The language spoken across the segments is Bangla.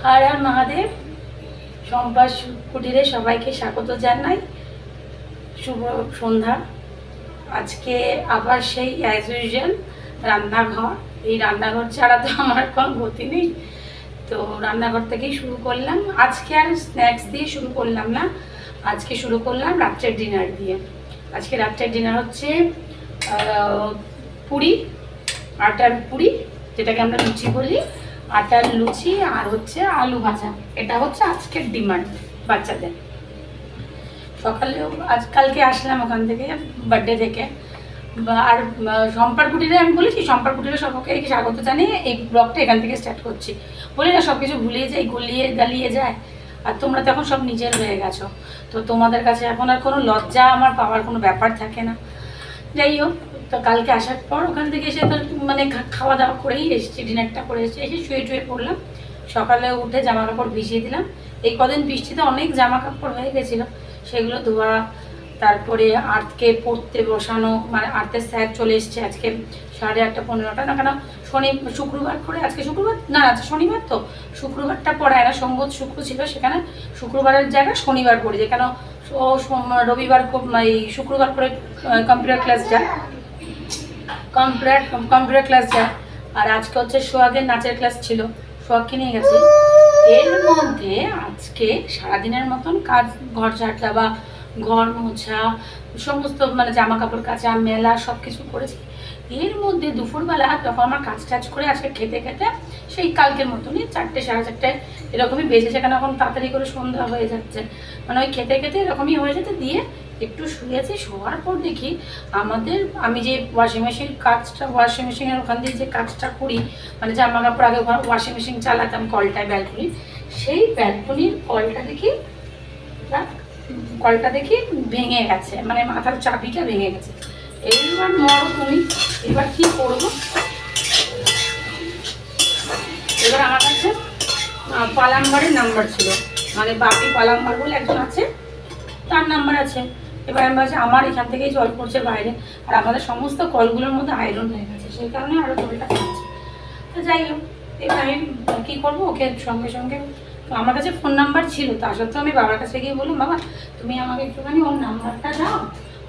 হর হর মহাদেব। সম্পা কুটিরে সবাইকে স্বাগত জানাই। শুভ সন্ধ্যা। আজকে আবার সেই অ্যাজ ইউজুয়াল রান্নাঘর। এই রান্নাঘর ছাড়া তো আমার কোনো গতি নেই, তো রান্নাঘর থেকেই শুরু করলাম। আজকে আর স্ন্যাক্স দিয়ে শুরু করলাম না, আজকে শুরু করলাম রাত্রের ডিনার দিয়ে। আজকে রাত্রের ডিনার হচ্ছে পুরি, আটার পুরি, যেটাকে আমরা লুচি বলি, আটার লুচি, আর হচ্ছে আলু ভাজা। এটা হচ্ছে আজকের ডিমান্ড বাচ্চাদের। সকালেও আজকালকে আসলাম ওখান থেকে, বার্থডে থেকে। আর সম্পার কুটিরে আমি বলেছি, সম্পার কুটিরে সবাইকে স্বাগত জানিয়ে এই ব্লগটা এখান থেকে স্টার্ট করছি। বলি না, সব কিছু ভুলিয়ে যাই, গলিয়ে গালিয়ে যায়। আর তোমরা তো এখন সব নিজের হয়ে গেছো, তো তোমাদের কাছে এখন আর কোনো লজ্জা আমার পাওয়ার কোনো ব্যাপার থাকে না। যাই হোক, তো কালকে আসার পর ওখান থেকে এসে তো মানে খাওয়া দাওয়া করেই এসেছি, ডিনারটা করে এসেছি। এসে শুয়ে পড়লাম। সকালে উঠে জামা কাপড় ভিজিয়ে দিলাম। এই কদিন বৃষ্টিতে অনেক জামা কাপড় হয়ে গেছিলো, সেগুলো ধোয়া। তারপরে আর্টকে পড়তে বসানো, মানে আর্টের স্যার চলে এসছে আজকে 8:30-9:15 না, কেন শুক্রবার করে, আজকে শুক্রবার না, আজকে শনিবার, তো শুক্রবারটা পড়ায় না, সম্বোধ শুক্র ছিল, সেখানে শুক্রবারের জায়গায় শনিবার পড়েছে। কেন ও রবিবার এই শুক্রবার করে কম্পিউটার ক্লাস যায়, কম্পিউটার ক্লাস যায়। আর আজকে হচ্ছে সোহাগের নাচের ক্লাস ছিল, সোহাগকে নিয়ে গেছি। এর মধ্যে আজকে সারাদিনের মতন কাজ, ঘর ঝাড়টা বা ঘর মোছা, সমস্ত মানে জামা কাপড় কাচা, মেলা, সব কিছু করেছি। এর মধ্যে দুপুরবেলা যখন আমার কাজ টাজ করে আজকে খেতে খেতে সেই কালকের মতনই 4:00-4:30 এরকমই বেজেছে। কেন এখন তাড়াতাড়ি করে সন্ধ্যা হয়ে যাচ্ছে, মানে ওই খেতে খেতে এরকমই হয়ে যেতে দিয়ে একটু শুয়েছি। শোয়ার পর দেখি আমাদের, আমি যে ওয়াশিং মেশিন কাজটা, ওয়াশিং মেশিনের ওখান দিয়ে যে কাজটা করি, মানে জামা কাপড় আগে ওয়াশিং মেশিন চালাতাম কলটায়, ব্যালকনি, সেই ব্যালকনির কলটা দেখি ভেঙে গেছে, মানে মাথার চাবিটা ভেঙে গেছে। এইবার মরো তুমি, এবার কি করবো? এবার আমার কাছে পালাম্বারের নাম্বার ছিল, মানে বাপি পালাম্বার বলে একজন আছে, তার নাম্বার আছে। এবার আমি ভাবছি আমার এখান থেকেই জল পড়ছে বাইরে, আর আমাদের সমস্ত কলগুলোর মধ্যে আয়রন হয়ে গেছে, সেই কারণে আরও জলটা পড়ছে। তো যাই হোক, এবার আমি কী করবো, ওকে সঙ্গে সঙ্গে, আমার কাছে ফোন নাম্বার ছিল, তা সত্ত্বেও আমি বাবার কাছে গিয়ে বললাম, বাবা তুমি আমাকে একটুখানি ওর নাম্বারটা দাও,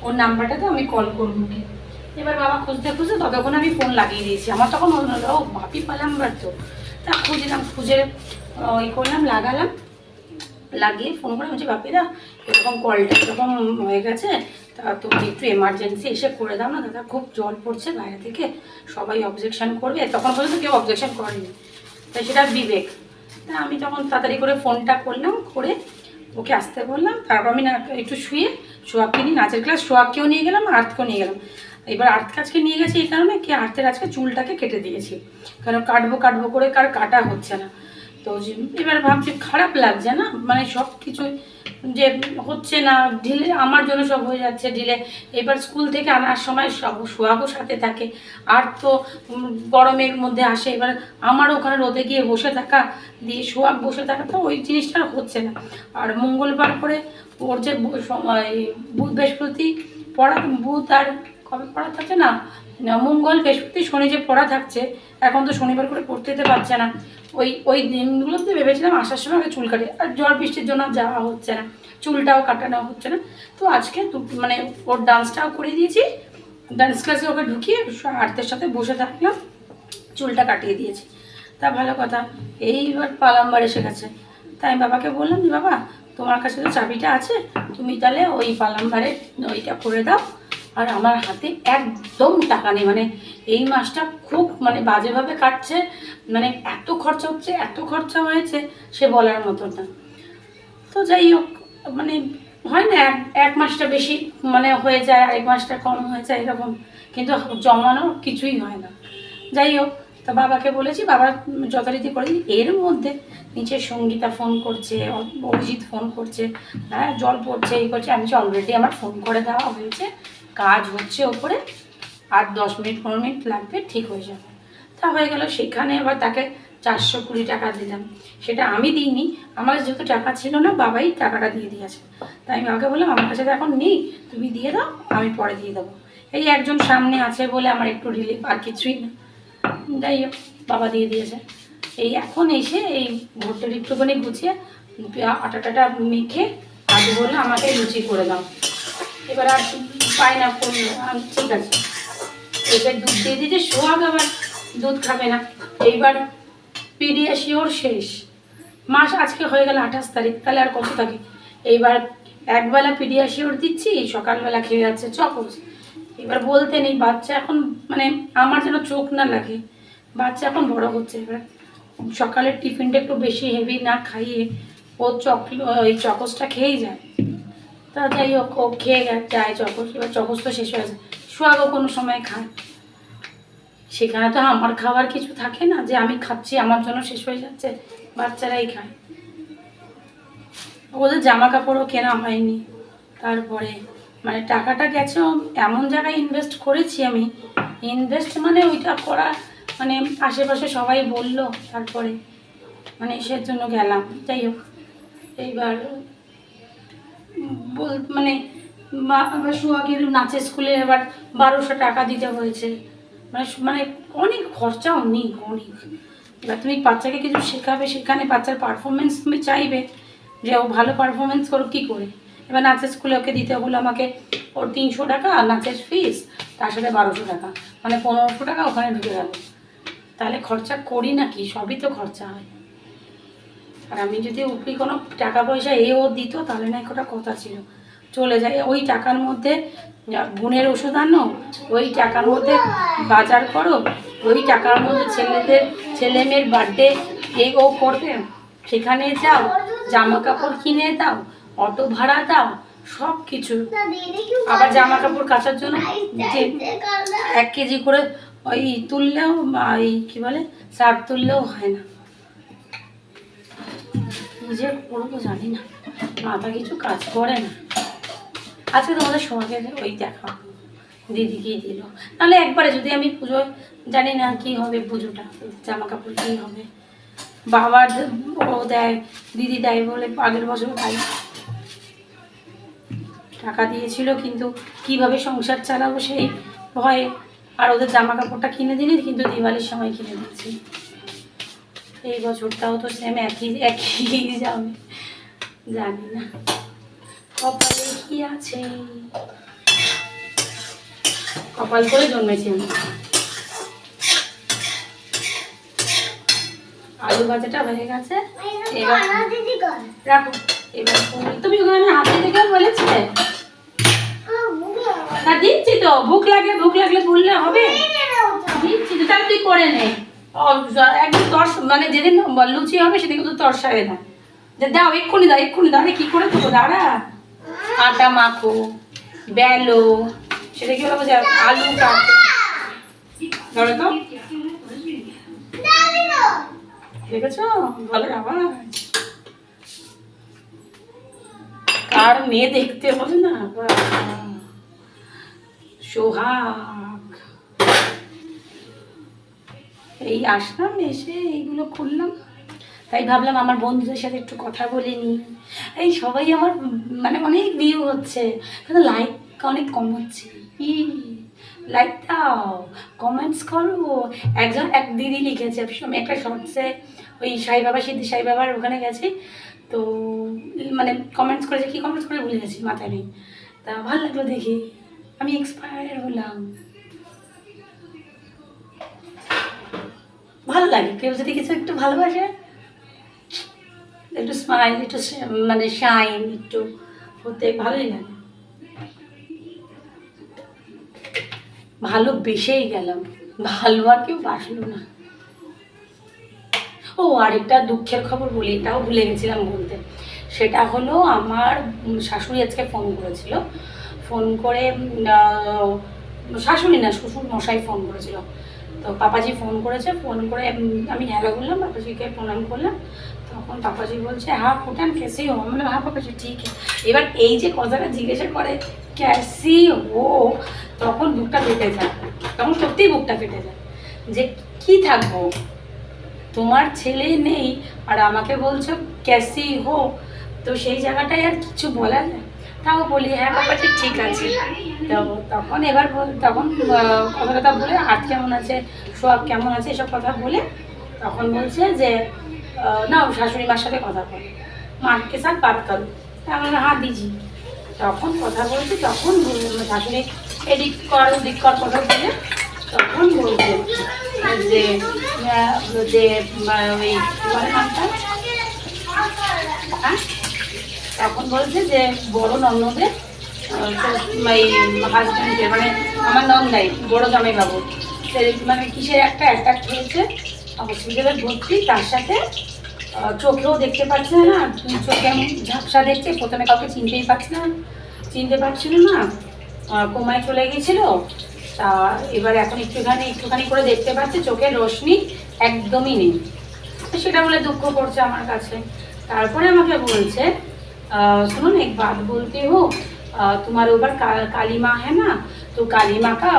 ওর নাম্বারটা তো আমি কল করবো ওকে। এবার বাবা খুঁজতে খুঁজতে ততক্ষণ আমি ফোন লাগিয়ে দিয়েছি। আমার তখন মনে হলো ও বাপি পালাম্বার তো, তা খুঁজে ওই করলাম, লাগালাম, লাগিয়ে ফোন করে বলছি, বাপিদা এরকম কলটা এরকম হয়ে গেছে, তা তুমি একটু এমার্জেন্সি এসে করে দাও না দাদা, খুব জল পড়ছে বাইরে থেকে, সবাই অবজেকশন করবে। তখন পর্যন্ত কেউ অবজেকশন করেনি, তাই সেটা বিবেক। তা আমি তখন তাড়াতাড়ি করে ফোনটা করলাম, করে ওকে আসতে বললাম। তারপর আমি একটু শুয়ে সোহাগকে নিয়ে নাচের ক্লাস, সোহাগকেও নিয়ে গেলাম, আর্থকেও নিয়ে গেলাম। এবার আর্থ কাজকে নিয়ে গেছি এই কারণে কি, আর্থের আজকে চুলটাকে কেটে দিয়েছি, কারণ কাটবো করে কার কাটা হচ্ছে না। তো এবার ভাবছি খারাপ লাগছে না, মানে সব কিছু যে হচ্ছে না, ঢিলে আমার জন্য সব হয়ে যাচ্ছে ঢিলে। এবার স্কুল থেকে আনার সময় সব সোহাগও সাথে থাকে, আর তো গরমের মধ্যে আসে, এবার আমার ওখানে রোদে গিয়ে বসে থাকা, দিয়ে সোহাগ বসে থাকা, তো ওই জিনিসটা হচ্ছে না। আর মঙ্গলবার করে ওর যে বুধ বৃহস্পতি পড়া, বুধ আর কবে পড়া থাকছে না, মঙ্গল বৃহস্পতি শনি যে পড়া থাকছে, এখন তো শনিবার করে পড়তে যেতে পারছে না। ওই দিনগুলোতে ভেবেছিলাম আসার সময় আগে চুল কাটে, আর ঝড় বৃষ্টির জন্য যাওয়া হচ্ছে না, চুলটাও কাটানো হচ্ছে না। তো আজকে মানে ওর ডান্সটাও করে দিয়েছি, ডান্স ক্লাসে ওকে ঢুকিয়ে আর্তের সাথে বসে থাকলাম, চুলটা কাটিয়ে দিয়েছি। তা ভালো কথা, এইবার পালাম্বার এসে গেছে। তাই আমি বাবাকে বললাম যে বাবা তোমার কাছে তো চাবিটা আছে, তুমি তাহলে ওই পালাম্বারে ওইটা করে দাও। আর আমার হাতে একদম টাকা নেই, মানে এই মাসটা খুব মানে বাজেভাবে কাটছে, মানে এত খরচা হচ্ছে, এত খরচা হয়েছে সে বলার মতো না। তো যাই হোক, মানে হয় না এক মাসটা বেশি মানে হয়ে যায়, আরেক মাসটা কম হয়ে যায় এরকম, কিন্তু জমানো কিছুই হয় না। যাই হোক, তা বাবাকে বলেছি, বাবা যথারীতি করে। এর মধ্যে নিচে সঙ্গীতা ফোন করছে, অরিজিৎ ফোন করছে, হ্যাঁ জল পড়ছে, এই করছে। আমি অলরেডি আমার ফোন করে দেওয়া হয়েছে, কাজ হচ্ছে ওপরে, আর 10-15 মিনিট লাগবে, ঠিক হয়ে যাবে। তা হয়ে গেল। সেখানে আবার তাকে 420 টাকা দিলাম, সেটা আমি দিইনি, আমার যেহেতু টাকা ছিল না, বাবাই টাকাটা দিয়ে দিয়েছে। তাই আমি আমাকে বললাম আমার কাছে তো এখন নেই, তুমি দিয়ে দাও, আমি পরে দিয়ে দেবো। এই একজন সামনে আছে বলে আমার একটু রিলিফ, আর কিছুই না। যাই হোক, বাবা দিয়ে দিয়েছে। এই এখন এসে এই ভোরটার একটুখানি গুছিয়ে আটাটা মেখে আজ বললো আমাকে লুচি করে দাও। এবার আর পাই না করলো, ঠিক আছে। এবার দুধ দিয়ে দিয়েছে, সোহাগ আবার দুধ খাবে না। এইবার পিডিয়াশিওর শেষ মাস, আজকে হয়ে গেল 28 তারিখ, তাহলে আর কত থাকে। এইবার একবেলা পিডিয়াশিওর দিচ্ছি, সকালবেলা খেয়ে যাচ্ছে চকোস। এবার বলতে নেই, বাচ্চা এখন মানে আমার যেন চোখ না লাগে, বাচ্চা এখন বড় হচ্ছে। এবার সকালের টিফিনটা একটু বেশি হেভি না খাইয়ে ও ওই চকোসটা খেয়েই যায়। তা যাই হোক, ও খেয়ে যায় চকোস। এবার চকোস তো শেষ হয়ে যায়, সোহাগও কোনো সময় খায়। সেখানে তো আমার খাবার কিছু থাকে না যে আমি খাচ্ছি আমার জন্য শেষ হয়ে যাচ্ছে, বাচ্চারাই খায়। ওদের জামা কাপড়ও কেনা হয়নি। তারপরে মানে টাকাটা গেছে এমন জায়গায় ইনভেস্ট করেছি আমি, ইনভেস্ট মানে ওইটা করা মানে আশেপাশে সবাই বলল, তারপরে মানে এসের জন্য গেলাম। যাই হোক, এইবার মানে সোহাগের নাচের স্কুলে এবার 1200 টাকা দিতে হয়েছে। মানে অনেক খরচা, অনেক। এবার তুমি বাচ্চাকে কিছু শেখাবে, সেখানে বাচ্চার পারফরমেন্স তুমি চাইবে যে ও ভালো পারফরমেন্স করো, কী করে। এবার নাচের স্কুলে ওকে দিতে হলো আমাকে ওর 300 টাকা নাচের ফিস, তার সাথে 1200 টাকা, মানে 1500 টাকা ওখানে ঢুকে গেল। তাহলে খরচা করি না কি, সবই তো খরচা হয়। আর আমি যদি উপরি কোনো টাকা পয়সা ও দিত তাহলে না একটা কথা ছিল, চলে যায় ওই টাকার মধ্যে গুণের ওষুধ আনো, ওই টাকার মধ্যে বাজার করো, ওই টাকার মধ্যে ছেলে মেয়ের বার্থডে ও করবে, সেখানে যাও, জামা কাপড় কিনে দাও, অটো ভাড়া দাও, সব কিছু। আবার জামা কাপড় কাচার জন্য যে 1 কেজি করে ওই তুললেও, ওই কী বলে সার্ফ তুললেও হয় না। নিজে করবো জানি না, মাথা কিছু কাজ করে না। আজকে তোমাদের সোহাগের ওই দেখা দিদিকেই দিল, নাহলে একবারে যদি আমি পুজো, জানি না কি হবে পুজোটা, জামা কাপড় কী হবে। বাবার ও দেয়, দিদি দেয় বলে আগের বছর ভাই টাকা দিয়েছিল, কিন্তু কিভাবে সংসার চালাবো সেই ভয়ে। আর ওদের জামা কাপড়টা কিনে দিলি, কিন্তু দিওয়ালির সময় কিনে দিচ্ছি। এই বছরটাও তো সেম একই যাবে, জানি না কপালে কি আছে। কপাল করে জন্মেছি আমি। আলু ভাজাটা হয়ে গেছে, এবার রাখো। এবার তুমি ওখানে হাত দিতে বলেছিলে না, দিচ্ছি তো। ভুক লাগলে বললে হবে, দিচ্ছি তো। তাহলে তুই করে নে একদম তর, মানে যেদিন লুচি হবে সেদিন কিন্তু তরসাবে না, যে দাও এক্ষুনি দাও। আরে কী করে দেবো, দাঁড়া। আটা মাখো, বেলো, সেটা কি বলবো যে আলু কাটো, ধরো তো, দেখেছো ভালো আবার। কার মেয়ে দেখতে হবে না, সোহাগ। এই আসলাম, এসে এইগুলো করলাম, তাই ভাবলাম আমার বন্ধুদের সাথে একটু কথা বলে নিই। এই সবাই আমার মানে অনেক ভিউ হচ্ছে, কিন্তু লাইক অনেক কম হচ্ছে। লাইক দাও, কমেন্টস করো। এক দিদি লিখেছে, আমি একটা শর্টসে ওই সিদ্ধি সাই বাবার ওখানে গেছি, তো মানে কমেন্টস করেছে, কী কমেন্টস করে ভুলে গেছি, মাথায় নেই। তা ভালো লাগলো দেখি, আমি এক্সপায়ার হলাম। ভালো লাগে কেউ যদি কিছু একটু ভালোবাসে, একটু স্মাইল, একটু মানে শাইন একটু হতে ভালোই লাগে। ভালোবেসেই গেলাম, ভালো আর কেউ বাসলো না। ও আরেকটা দুঃখের খবর বলি, এটাও ভুলে গেছিলাম বলতে। সেটা হলো আমার শাশুড়ি আজকে ফোন করেছিল, ফোন করে শাশুড়ি না শ্বশুর মশাই ফোন করেছিল। তো পাপাজি ফোন করেছে, ফোন করে আমি হ্যালো বললাম, পাপাজিকে প্রণাম করলাম। তখন পাপাজি বলছে হ্যাঁ ফুটান কেসি হো, মানে হ্যাঁ পাপাজি ঠিক। এবার এই যে কথাটা জিজ্ঞাসা করে ক্যাসি হো, তখন বুকটা ফেটে যায়, তখন সত্যিই বুকটা ফেটে যায় যে কি থাকবো, তোমার ছেলে নেই আর আমাকে বলছো ক্যাসি হো, তো সেই জায়গাটায় আর কিছু বলা যায়। তাও বলি হ্যাঁ পাপাজি ঠিক আছে। তখন তখন কথা বলে আর কেমন আছে, সোহাগ কেমন আছে, এসব কথা বলে তখন বলছে যে না শাশুড়ি মার সাথে কথা বল, মার কে সাথ বাত করো। আমরা হাত দিজি, তখন কথা বলছি, তখন শাশুড়ি এদিক কর ওদিক কর কথা বলে তখন বলছে যে যে ওই নামটা হ্যাঁ, তখন বলছে যে বড় ননদের এই হাজব্যান্ডের মানে আমার নন্দাই বড় জামাইবাবু সে মানে কিসের একটা অ্যাটাক হয়েছে, হসপিটালে ভর্তি, তার সাথে চোখেও দেখতে পাচ্ছে না, চোখে এমন ঝাপসা দেখছে, প্রথমে কাউকে চিনতে পারছিল না, কোমায় চলে গিয়েছিল। তা এবার এখন একটুখানি করে দেখতে পাচ্ছে, চোখের রোশনি একদমই নেই, সেটা বলে দুঃখ করছে আমার কাছে। তারপরে আমাকে বলছে सुनो एक बात बोलती हूँ, तुम्हारे ऊपर काली माँ है ना, तो काली माँ का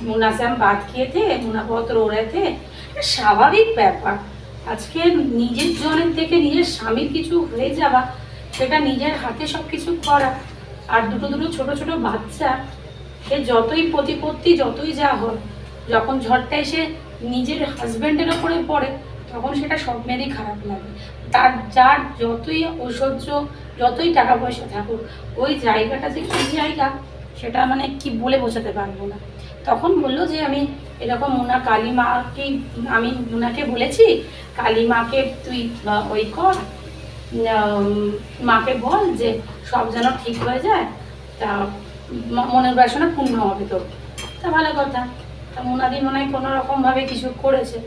मुन्ना से हम बात किए थे, मुन्ना बहुत रो रहे थे। স্বাভাবিক ব্যাপার, আজকে নিজের জনের থেকে নিজের স্বামীর কিছু হয়ে যাওয়া, সেটা নিজের হাতে সব কিছু করা, আর দুটো ছোট ছোট বাচ্চা, সে যতই প্রতিপত্তি যতই যা হয়, যখন ঝড়টা এসে নিজের হাজব্যান্ডের ওপরে পড়ে তখন সেটা সব মেয়েরই খারাপ লাগে। তার যার যতই ঐশ্বর্য যতই টাকা পয়সা থাকুক, ওই জায়গাটা যে কী জায়গা সেটা মানে কি বলে বোঝাতে পারবো না। তখন বললো যে আমি এরকম মুনা কালী মাকে, আমি মুনাকে বলেছি কালী মাকে তুই ওই কর, মাকে বল যে সব যেন ঠিক হয়ে যায়, তা মনের বাসনা পূর্ণ হবে তোর। তা ভালো কথা, তা মুনাদি মনে হয় কোনো রকমভাবে কিছু করেছে।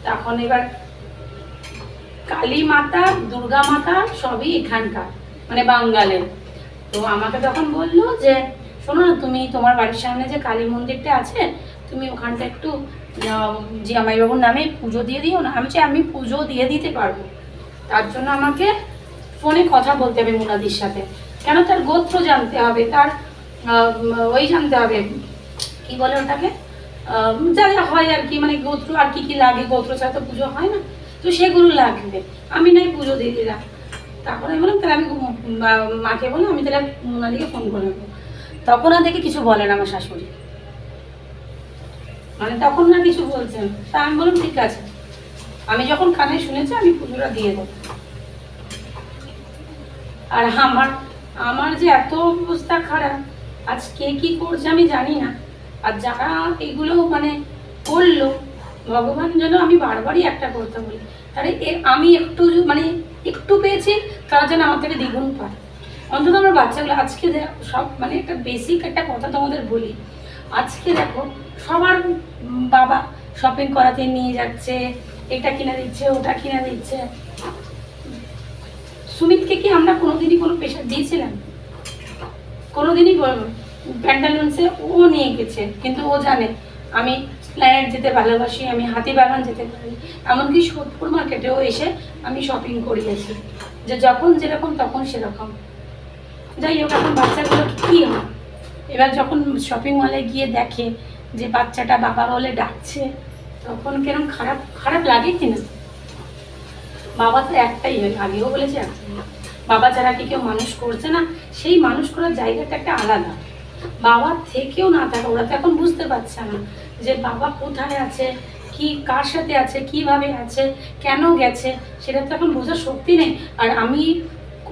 তখন এবার কালী মাতা দুর্গা মাতা সবই এখানকার মানে বাঙালের। তো আমাকে তখন বললো যে শোনো না, তুমি তোমার বাড়ির সামনে যে কালী মন্দিরটা আছে, তুমি ওখানটা একটু জিয়ামাইবাবুর নামে পুজো দিয়ে দিও না। আমি পুজো দিয়ে দিতে পারবো, তার জন্য আমাকে ফোনে কথা বলতে হবে মুনাদির সাথে, কেন তার গোত্র জানতে হবে, তার ওই জানতে হবে কি বলে ওটাকে, যা যা হয় আর কি, মানে গোত্র আর কি লাগে, গোত্র ছাড়া তো পুজো হয় না, তো সেগুলো লাগবে। আমি নাই পুজো দিয়ে দিলাম। তখন আমি বললাম তাহলে আমি মাকে বললাম আমি তাহলে মুনাদিকে ফোন করে নেবো। তখন আর দেখে কিছু বলেন আমার শাশুড়ি, মানে তখন না কিছু বলছেন। তা আমি বললাম ঠিক আছে, আমি যখন কানে শুনেছি আমি পুজোটা দিয়ে দেবো। আর আমার যে এত অবস্থা খারাপ, আজ কে কি করছে আমি জানি না। আর যারা এগুলো মানে করলো, ভগবান যেন, আমি বারবারই একটা কথা বলি, তাহলে আমি একটু পেয়েছি, তারা যেন আমার থেকে দ্বিগুণ পায়। অন্তত আমার বাচ্চাগুলো আজকে সব মানে একটা বেসিক একটা কথা তোমাদের বলি, আজকে দেখো সবার বাবা শপিং করাতে নিয়ে যাচ্ছে, এটা কিনে দিচ্ছে ওটা কিনে দিচ্ছে। সুমিতকে কি আমরা কোনোদিনই কোনো প্রেশার দিয়েছিলাম? কোনোদিনই প্যান্টালুন্সে ও নিয়ে গেছে, কিন্তু ও জানে আমি প্ল্যানেট যেতে ভালোবাসি, আমি হাতিবাগান যেতে পারি, এমনকি সোদপুর মার্কেটেও এসে আমি শপিং করিয়েছি, যে যখন যেরকম তখন সেরকম। যাই হোক, এখন বাচ্চাগুলো কী হয়, এবার যখন শপিং মলে গিয়ে দেখে যে বাচ্চাটা বাবা বলে ডাকছে, তখন কিরকম খারাপ লাগে কিনা। বাবা তো একটাই হয়, আগেও বলেছে একটাই, বাবা যারা কি কেউ মানুষ করছে না, সেই মানুষ করার জায়গাটা একটা আলাদা। বাবার থেকেও না থাকা, ওরা তো এখন বুঝতে পারছে না যে বাবা কোথায় আছে, কি কার সাথে আছে, কিভাবে আছে, কেন গেছে, সেটা তো এখন বোঝার শক্তি নেই। আর আমি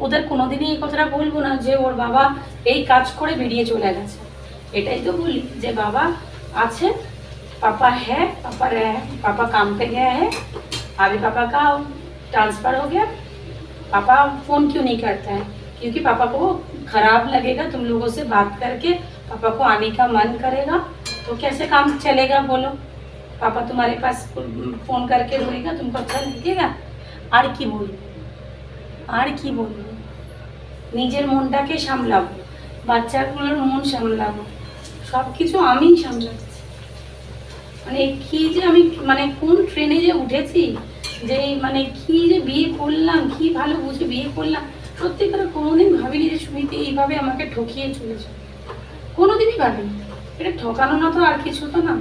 ওদের কোনোদিনই এই কথাটা বলবো না যে ওর বাবা এই কাজ করে বেরিয়ে চলে গেছে। এটাই তো বলি যে বাবা আছে, पापा है, पापा काम पे गया है, अभी पापा का ट्रांसफ़र हो गया, पापा फ़ोन क्यों नहीं करता है, क्योंकि पापा को ख़राब लगेगा तुम लोगों से बात करके, पापा को आने का मन करेगा, तो कैसे काम चलेगा बोलो। पापा तुम्हारे पास फ़ोन करके रोएगा, तुमको अच्छा लगेगा? আর কি বলবো, নিজের মনটাকে সামলাবো, বাচ্চাগুলোর মন সামলাবো, সব কিছু আমিই সামলাচ্ছি। মানে কি যে আমি মানে কোন ট্রেনে যে উঠেছি, যে মানে কি যে বিয়ে করলাম, কি ভালো বুঝে বিয়ে করলাম, সত্যি করে কোনোদিন ভাবিনি যে সুমিতে এইভাবে আমাকে ঠকিয়ে চলেছে, কোনোদিনই ভাবিনি। এটা ঠকানো না তো আর কিছু তো না,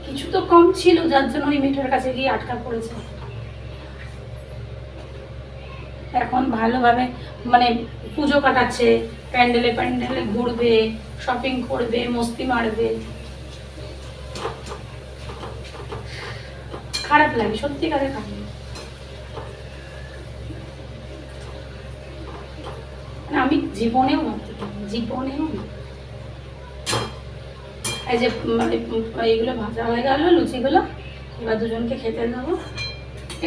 কিছু তো কম ছিল যার জন্য ওই মেয়েটার কাছে গিয়ে আটকা পড়েছে। এখন ভালোভাবে মানে পুজো কাটাচ্ছে, প্যান্ডেলে ঘুরবে, শপিং করবে, মস্তি মারবে। খারাপ লাগে, সত্যিকারের খারাপ লাগে। মানে আমি জীবনেও ভাবতে পারি, জীবনেও না। এই যে এইগুলো ভাজা হয়ে গেল, লুচিগুলো এবার দুজনকে খেতে দেবো।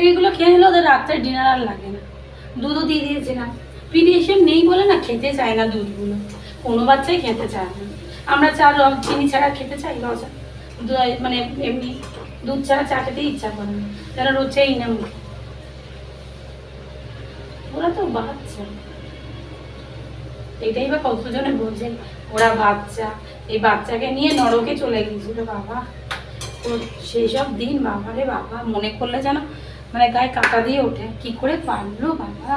এইগুলো খেয়ে নিলে ওদের রাত্রে ডিনার আর লাগে না। দুধও দিয়ে দিয়েছিলাম, পিডিএশন নেই বলে না খেতে চায় না দুধগুলো, কোনো বাচ্চাই খেতে চায় না। আমরা চা চিনি ছাড়া খেতে চাই, রসা মানে এমনি দুধ ছাড়া চা খেতেই ইচ্ছা করে না, যেন রোজেই না মুখে। ওরা তো বাচ্চা, এটাই বা কতজনে বোঝে ওরা বাচ্চা। এই বাচ্চাকে নিয়ে নরকে চলে গিয়েছিল বাবা, সেই সব দিন বাবা রে বাবা, মনে করলে যেন মানে গায়ে কাটা দিয়ে ওঠে, কি করে পারলো বাবা।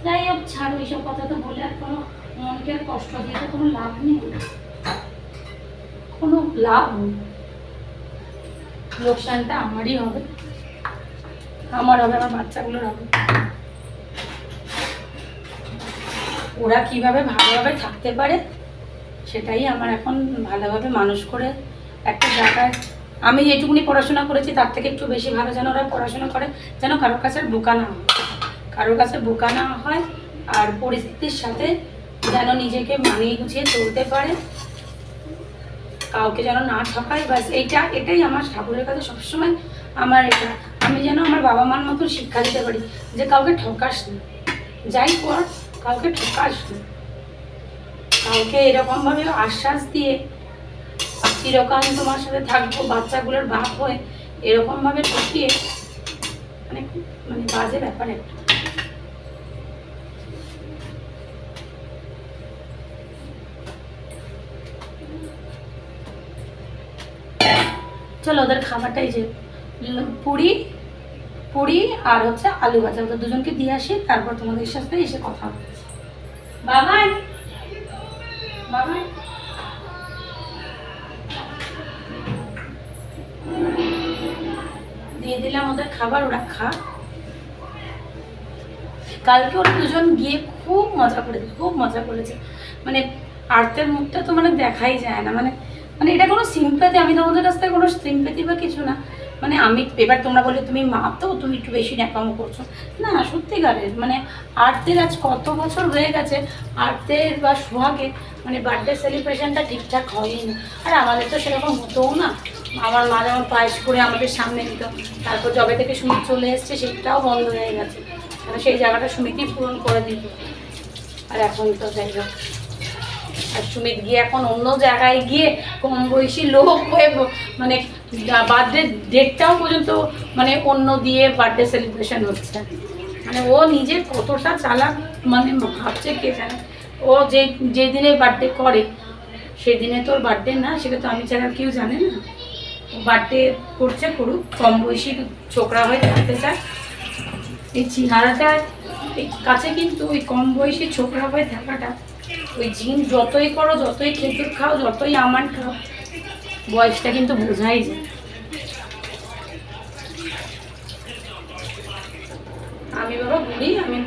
যাই হোক ছাড়ো, এইসব কথা তো বলে আর কোনো মনকে আর কষ্ট দিয়ে তো কোনো লাভ নেই, কোনো লাভ নেই। লোকসানটা আমারই হবে, আমার হবে, আমার বাচ্চাগুলোর হবে। ওরা কিভাবে ভালোভাবে থাকতে পারে সেটাই আমার এখন ভালোভাবে মানুষ করে একটা জায়গায়, আমি যেটুকুনি পড়াশোনা করেছি তার থেকে একটু বেশি ভালো যেন ওরা পড়াশোনা করে, যেন কারোর কাছে বোকা না হয়, কারোর কাছে বোকা না হয়, আর পরিস্থিতির সাথে যেন নিজেকে মানিয়ে গুছিয়ে চলতে পারে, কাউকে যেন না ঠকায়। বাস এটাই আমার ঠাকুরের কাছে সবসময় আমার এটা, আমি যেন আমার বাবা মার মতো শিক্ষা দিতে পারি যে কাউকে ঠকাস না, যাই কর কাউকে ঠকাস না, কাউকে এরকমভাবে আশ্বাস দিয়ে চিরকাল তোমার সাথে থাকবো বাচ্চাগুলোর বাপ হয়ে এরকমভাবে ঠকিয়ে, মানে মানে বাজে ব্যাপার একটা। চলো ওদের খাবারটাই যে পুরি পুরি আর হচ্ছে আলু ভাজা, ওদের দুজনকে দিয়ে আসি, তারপর তোমাদের সাথে এসে কথা হবে। বাবাই বাবাই দিয়ে দিলাম ওদের খাবার, ওরা খা। কালকে ওরা দুজন গিয়ে খুব মজা করেছে, খুব মজা করেছে। মানে আর্তের মুখটা তো মানে দেখাই যায় না, মানে মানে এটা কোনো সিম্প্যাথি, আমি তোমাদের কাছ থেকে কোনো সিম্প্যাথি বা কিছু না। মানে আমি এবার তোমরা বলে তুমি মা তো তুমি একটু বেশি ন্যাকামো করছো, না সত্যিকারের। মানে আর্তের আজ কত বছর হয়ে গেছে, আর্তের বা সোহাগের মানে বার্থডে সেলিব্রেশনটা ঠিকঠাক হয়ই না। আর আমাদের তো সেরকম হতোও না। আমার মা যেমন পায়েস করে আমাদের সামনে দিত, তারপর যবে থেকে সুমিত চলে এসছে সেটাও বন্ধ হয়ে গেছে, মানে সেই জায়গাটা সুমিতই পূরণ করে দিত। আর এখন তো যাই হোক, আর সুমিত গিয়ে এখন অন্য জায়গায় গিয়ে কম বয়সী লোক হয়ে মানে বার্থডে ডেটটাও পর্যন্ত মানে অন্য দিয়ে বার্থডে সেলিব্রেশন হচ্ছে। মানে ও নিজে কতটা চালাক মানে ভাবছে কে জানে। ও যে দিনে বার্থডে করে সেদিনে তোর বার্থডে না, সেটা তো আমি ছাড়া কেউ জানে না। বার্থডে করছে করুক, কম বয়সী ছোকরা হয়ে থাকতে চায়। এই চেহারাটা কাছে কিন্তু ওই কম বয়সী ছোকরা হয়ে থাকাটা, ওই জিন যতই করো, যতই খেজুর খাও, যতই আমান খাও, বয়সটা কিন্তু বোঝাই যায়। আমি বাবা বুড়ি, আমি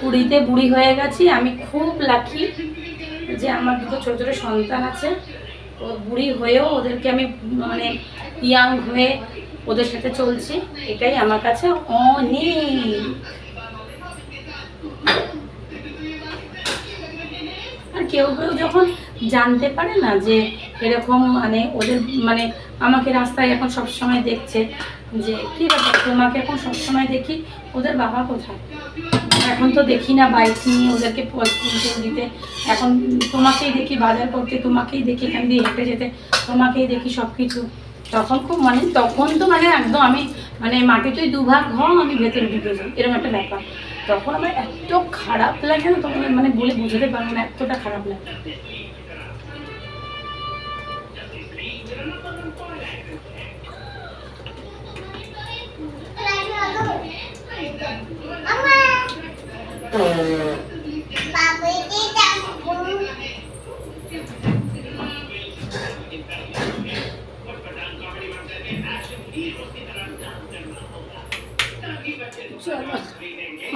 কুড়িতে বুড়ি হয়ে গেছি। আমি খুব লাকি যে আমার দুটো ছোটো ছোটো সন্তান আছে। ও বুড়ি হয়েও ওদেরকে আমি মানে ইয়াং হয়ে ওদের সাথে চলছি, এটাই আমার কাছে অনেক। আর কেউ কেউ যখন জানতে পারে না যে এরকম মানে ওদের মানে আমাকে রাস্তায় এখন সবসময় দেখছে যে কী ব্যাপার তোমাকে এখন সবসময় দেখি, ওদের বাবা কোথায়? এখন তো দেখি না বাইক নিয়ে ওদেরকে কিনতে দিতে, এখন তোমাকেই দেখি বাজার করতে, তোমাকেই দেখি এখান দিয়ে হেঁটে যেতে, তোমাকেই দেখি সব কিছু। তখন খুব মানে তখন তো মানে একদম আমি মানে মাটিতেই দুভাগ আমি ভেতরে ঢুকে যাই, এরকম একটা ব্যাপার। তখন আমার এত খারাপ লাগে না, তখন মানে বলে বোঝাতে পারবো না, এতটা খারাপ লাগে।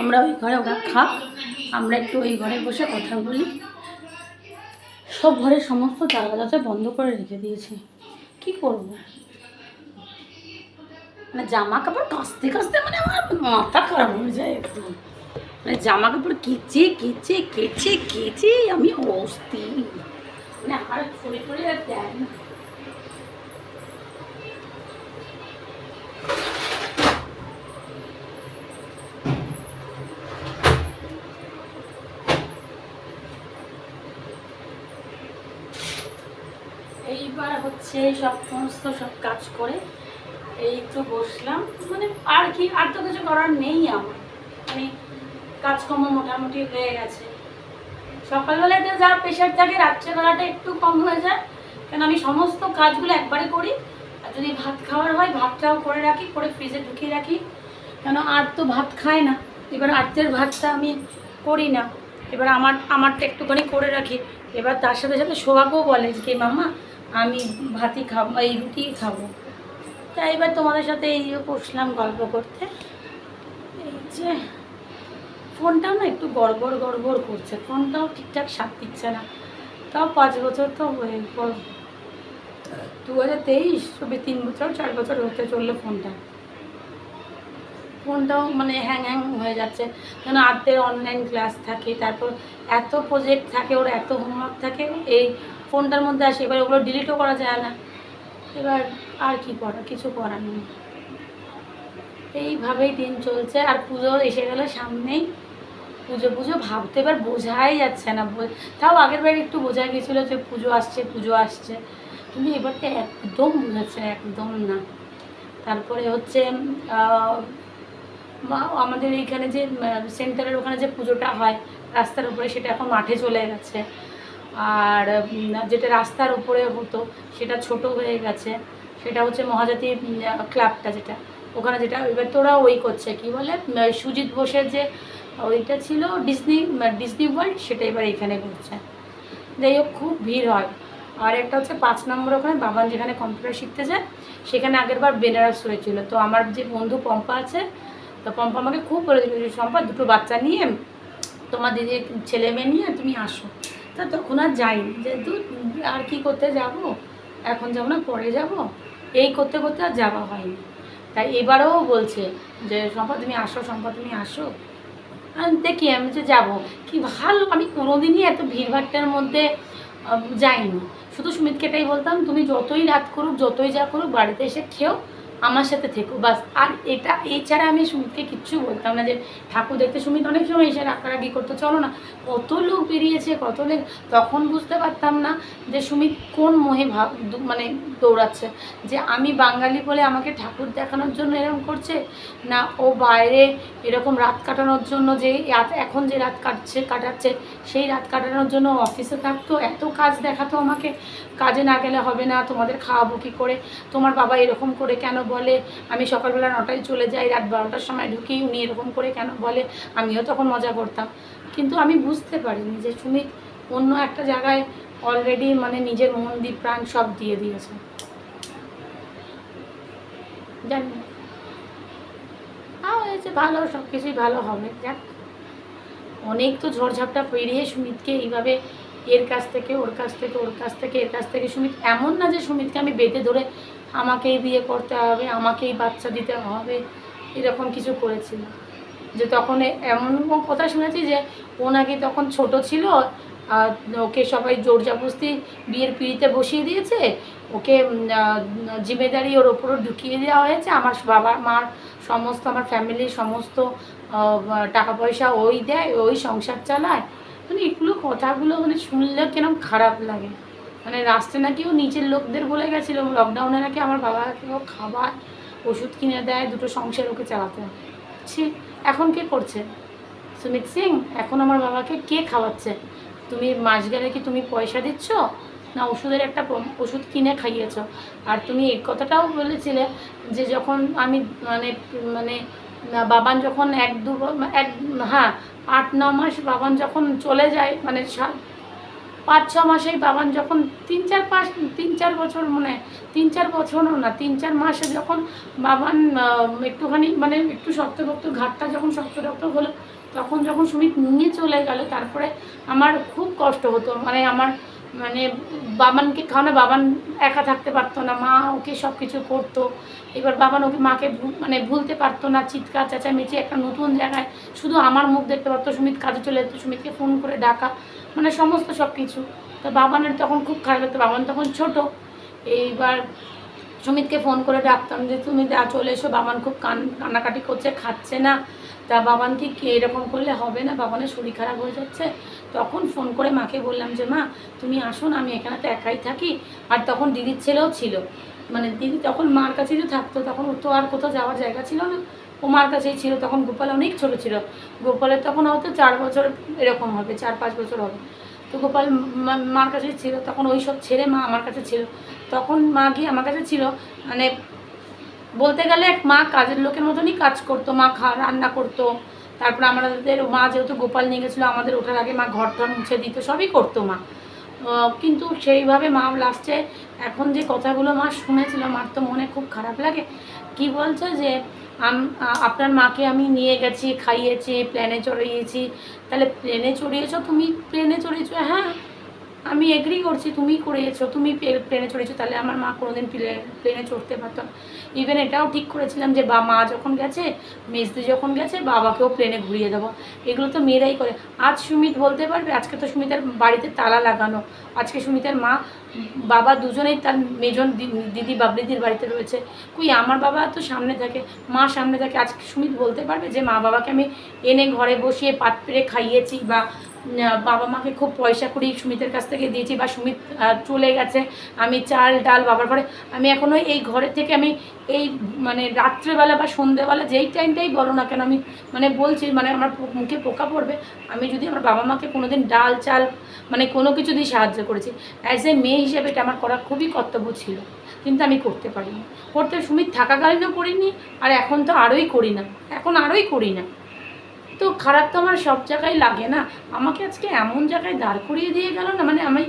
আমরা ওই ঘরে, ওরা খাক, আমরা একটু ওই ঘরে বসে কথা বলি। সব ঘরের সমস্ত দরজা বন্ধ করে রেখে দিয়েছি, কি করব? মানে জামা কাপড় কাচতে কাচতে মানে আমার মাথা খারাপ হয়ে যায় একটু, মানে জামা কাপড় কেচে কেচে কেচে কেচে আমি অস্থির, মানে আর ছড়ে পড়ে আর দেয় না। এইবার হচ্ছে সমস্ত সব কাজ করে এই তো বসলাম, মানে আর কি, আর তো কিছু করার নেই আমার, মানে কাজকর্ম মোটামুটি হয়ে গেছে। সকালবেলাটা যা প্রেশার থাকে রাত্রেবেলাটা একটু কম হয়ে যায়, কেন আমি সমস্ত কাজগুলো একবারে করি। আর যদি ভাত খাওয়ার হয় ভাতটাও করে রাখি, করে ফ্রিজে ঢুকিয়ে রাখি, কেন আর তো ভাত খায় না। এবার রাত্রের ভাতটা আমি করি না, এবার আমারটা একটুখানি করে রাখি। এবার তার সাথে সাথে সোহাগও বলে যে মামা আমি ভাতই খাবো, এই রুটিই খাবো। তাই এবার তোমাদের সাথে এই বসলাম গল্প করতে। এই যে ফোনটাও না একটু গড়বড় গড়বড় করছে, ফোনটাও ঠিকঠাক সাথ দিচ্ছে না। তাও 5 বছর তো হয়ে গেল, 2023, তবে 3 বছর 4 বছর হতে চললো ফোনটাও মানে হ্যাং হয়ে যাচ্ছে। কেন আর্টের অনলাইন ক্লাস থাকে, তারপর এত প্রজেক্ট থাকে, ওর এত হোমওয়ার্ক থাকে, এই ফোনটার মধ্যে আসে, এবার ওগুলো ডিলিটও করা যায় না। এবার আর কি করা, কিছু করার নেই, এইভাবেই দিন চলছে। আর পুজো এসে গেলে সামনেই, পুজো ভাবতে এবার বোঝাই যাচ্ছে না। তাও আগের বার একটু বোঝা গেছিলো যে পুজো আসছে, কিন্তু এবারটা একদম বোঝাচ্ছে একদম না। তারপরে হচ্ছে আমাদের এইখানে যে সেন্টারের ওখানে যে পুজোটা হয় রাস্তার উপরে, সেটা এখন মাঠে চলে গেছে। আর যেটা রাস্তার উপরে হতো সেটা ছোট হয়ে গেছে, সেটা হচ্ছে মহাজাতি ক্লাবটা, যেটা ওখানে, যেটা এবার তোরা ওই করছে কি বলে সুজিত বোসের যে ওইটা ছিল ডিজনি ওয়ার্ল্ড, সেটা এবার এখানে করছে। যাই হোক খুব ভিড় হয়। আর একটা হচ্ছে 5 নম্বর ওখানে বাবান যেখানে কম্পিউটার শিখতে যায়, সেখানে আগের বার বেনারস হয়েছিল। তো আমার যে বন্ধু পম্পা আছে, তো পম্পা আমাকে খুব বলে দিল যে সম্পা 2টো বাচ্চা নিয়ে তোমার দিদির ছেলে মেয়ে নিয়ে তুমি আসো। তা তখন আর যাইনি, যেহেতু আর কি করতে যাব, এখন যাবো না পরে যাব, এই করতে করতে আর যাওয়া হয়নি। তাই এবারেও বলছে যে সম্পা তুমি আসো। আর দেখি আমি যে যাবো কি ভালো, আমি কোনোদিনই এত ভিড়ভাট্টার মধ্যে যাইনি। শুধু সুমিতকে এটাই বলতাম, তুমি যতই রাত করুক যতই যা করুক বাড়িতে এসে খেও, আমার সাথে থেকো বাস। আর এছাড়া আমি সুমিতকে কিচ্ছু বলতাম না যে ঠাকুর দেখতে। সুমিত অনেক সময় এসে রাগারাগি করতো, চলো না, কত লোক বেরিয়েছে কত লোক, তখন বুঝতে পারতাম না যে সুমিত কোন মোহে মানে দৌড়াচ্ছে, যে আমি বাঙালি বলে আমাকে ঠাকুর দেখানোর জন্য এরকম করছে, না ও বাইরে এরকম রাত কাটানোর জন্য, যে এখন যে রাত কাটাচ্ছে সেই রাত কাটানোর জন্য অফিসে থাকতো, এত কাজ দেখাতো আমাকে, কাজে না গেলে হবে না, তোমাদের খাওয়াবো কী করে, তোমার বাবা এরকম করে কেন বলে, আমি সকালবেলা 9টায় চলে যাই, রাত 12টার সময় ঢুকি, উনি এরকম করে কেন বলে। আমিও তখন মজা করতাম, কিন্তু আমি বুঝতে পারিনি যে সুমিত অন্য একটা জায়গায় অলরেডি মানে নিজের মন প্রাণ সব দিয়ে দিয়েছে। জানি হয়েছে ভালো, সব কিছুই ভালো হবে। যাক, অনেক তো ঝড়ঝাপটা পেরিয়ে সুমিতকে এইভাবে এর কাছ থেকে ওর কাছ থেকে, ওর কাছ থেকে এর কাছ থেকে, সুমিত এমন না যে সুমিতকে আমি বেঁধে ধরে আমাকেই বিয়ে করতে হবে, আমাকেই বাচ্চা দিতে হবে, এরকম কিছু করেছিল। যে তখন এমন কথা শুনেছি যে ও নাকি তখন ছোট ছিল, আর ওকে সবাই জোর জবরদস্তি বিয়ের পিঁড়িতে বসিয়ে দিয়েছে, ওকে জিম্মেদারি ওর ওপরও ঢুকিয়ে দেওয়া হয়েছে, আমার বাবা মার সমস্ত, আমার ফ্যামিলির সমস্ত টাকা পয়সা ওই দেয়, ওই সংসার চালায়। মানে এগুলো কথাগুলো মানে শুনলে কিরকম খারাপ লাগে। মানে রাস্তায় নাকি ও নিচের লোকদের বলে গেছিলো লকডাউনে নাকি আমার বাবাকে ও খাবার ওষুধ কিনে দেয়, 2টো সংসার ওকে চালাতে হয়। এখন কে করছে? সুমিত সিং। এখন আমার বাবাকে কে খাওয়াচ্ছে? তুমি মাস গেলে কি তুমি পয়সা দিচ্ছ, না ওষুধের একটা ওষুধ কিনে খাইয়েছ? আর তুমি এই কথাটাও বলেছিলে যে যখন আমি মানে মানে বাবান যখন 8-9 মাস বাবান যখন চলে যায়, মানে 5-6 মাসেই বাবান যখন 3-4 বছর, মানে 3-4 বছরও না, 3-4 মাসে যখন বাবান একটুখানি মানে একটু শক্ত ঘাটটা যখন শক্ত হলো, তখন যখন সুমিত নিয়ে চলে গেল, তারপরে আমার খুব কষ্ট হতো। মানে আমার মানে বাবানকে খাওয়ানো, বাবান একা থাকতে পারতো না, মা ওকে সব কিছু করতো। এবার বাবান ওকে মাকে মানে ভুলতে পারতো না, চিৎকার চেঁচামেচি, একটা নতুন জায়গায় শুধু আমার মুখ দেখতে পারতো, সুমিত কাজে চলে যেত, সুমিতকে ফোন করে ডাকা, মানে সমস্ত সব কিছু। তো বাবানের তখন খুব খারাপ লাগতো, বাবান তখন ছোট। এইবার সুমিতকে ফোন করে ডাকতাম যে তুমি চলে এসো, বাবান খুব কান্নাকাটি করছে, খাচ্ছে না। তা বাবানকে কি এরকম করলে হবে না, বাবানের শরীর খারাপ হয়ে যাচ্ছে। তখন ফোন করে মাকে বললাম যে মা তুমি আসো না, আমি এখানে তো একাই থাকি। আর তখন দিদির ছেলেও ছিল, মানে দিদি তখন মার কাছেই তো থাকতো, তখন ও তো আর কোথাও যাওয়ার জায়গা ছিল না, ও মার কাছেই ছিল। তখন গোপাল অনেক ছোট ছিল, গোপালের তখন হয়তো 4 বছর এরকম হবে, 4-5 বছর হবে। তো গোপাল মার কাছেই ছিল, তখন ওই সব ছেড়ে মা আমার কাছে ছিল। তখন মা গিয়ে আমার কাছে ছিল, মানে বলতে গেলে এক মা কাজের লোকের মতনই কাজ করতো। মা রান্না করতো, তারপরে আমাদের মা যেহেতু গোপাল নিয়ে গেছিলো, আমাদের ওঠার আগে মা ঘর টর মুছে দিত, সবই করতো মা। কিন্তু সেইভাবে মা লাস্টে এখন যে কথাগুলো মা শুনেছিল, মার তো মনে খুব খারাপ লাগে। কি বলছে যে আপনার মাকে আমি নিয়ে গেছি, খাইয়েছি, প্লেনে চড়িয়েছি। তাহলে প্লেনে চড়িয়েছো, তুমি প্লেনে চড়িয়েছো, হ্যাঁ আমি এগ্রি করছি, তুমি করিয়েছো, তুমি প্লেনে চড়িয়েছো, তাহলে আমার মা কোনোদিন প্লেনে চড়তে পারতো না। ইভেন এটাও ঠিক করেছিলাম যে মা যখন গেছে, মেজদি যখন গেছে, বাবাকেও প্লেনে ঘুরিয়ে দেবো। এগুলো তো মেয়েরাই করে। আজ সুমিত বলতে পারবে, আজকে তো সুমিতের বাড়িতে তালা লাগানো, আজকে সুমিতের মা বাবা দুজনেই তার মেজন দিদি বাবলিদির বাড়িতে রয়েছে। আমার বাবা তো সামনে থাকে, মা সামনে থাকে। আজকে সুমিত বলতে পারবে যে মা বাবাকে আমি এনে ঘরে বসিয়ে পাত পেরে খাইয়েছি, বা বাবা মাকে খুব পয়সা করি সুমিতের কাছ থেকে দিয়েছি, বা সুমিত চলে গেছে, আমি চাল ডাল বাবার ঘরে, আমি এখনও এই ঘরে থেকে আমি এই মানে রাত্রেবেলা বা সন্ধ্যেবেলা যেই টাইমটাই বলো না কেন, আমি মানে বলছি, মানে আমার মুখে পোকা পড়বে, আমি যদি আমার বাবা মাকে কোনোদিন ডাল চাল মানে কোনো কিছু দিয়ে সাহায্য করেছি, অ্যাজ এ মেয়ে হিসেবে এটা আমার করা খুবই কর্তব্য ছিল, কিন্তু আমি করতে পারিনি। করতে সুমিত থাকাকালীনও করিনি, আর এখন তো আরোই করি না, এখন আরোই করি না। তো খারাপ তো আমার সব জায়গায় লাগে না, আমাকে আজকে এমন জায়গায় দাঁড় করিয়ে দিয়ে গেল না, মানে আমি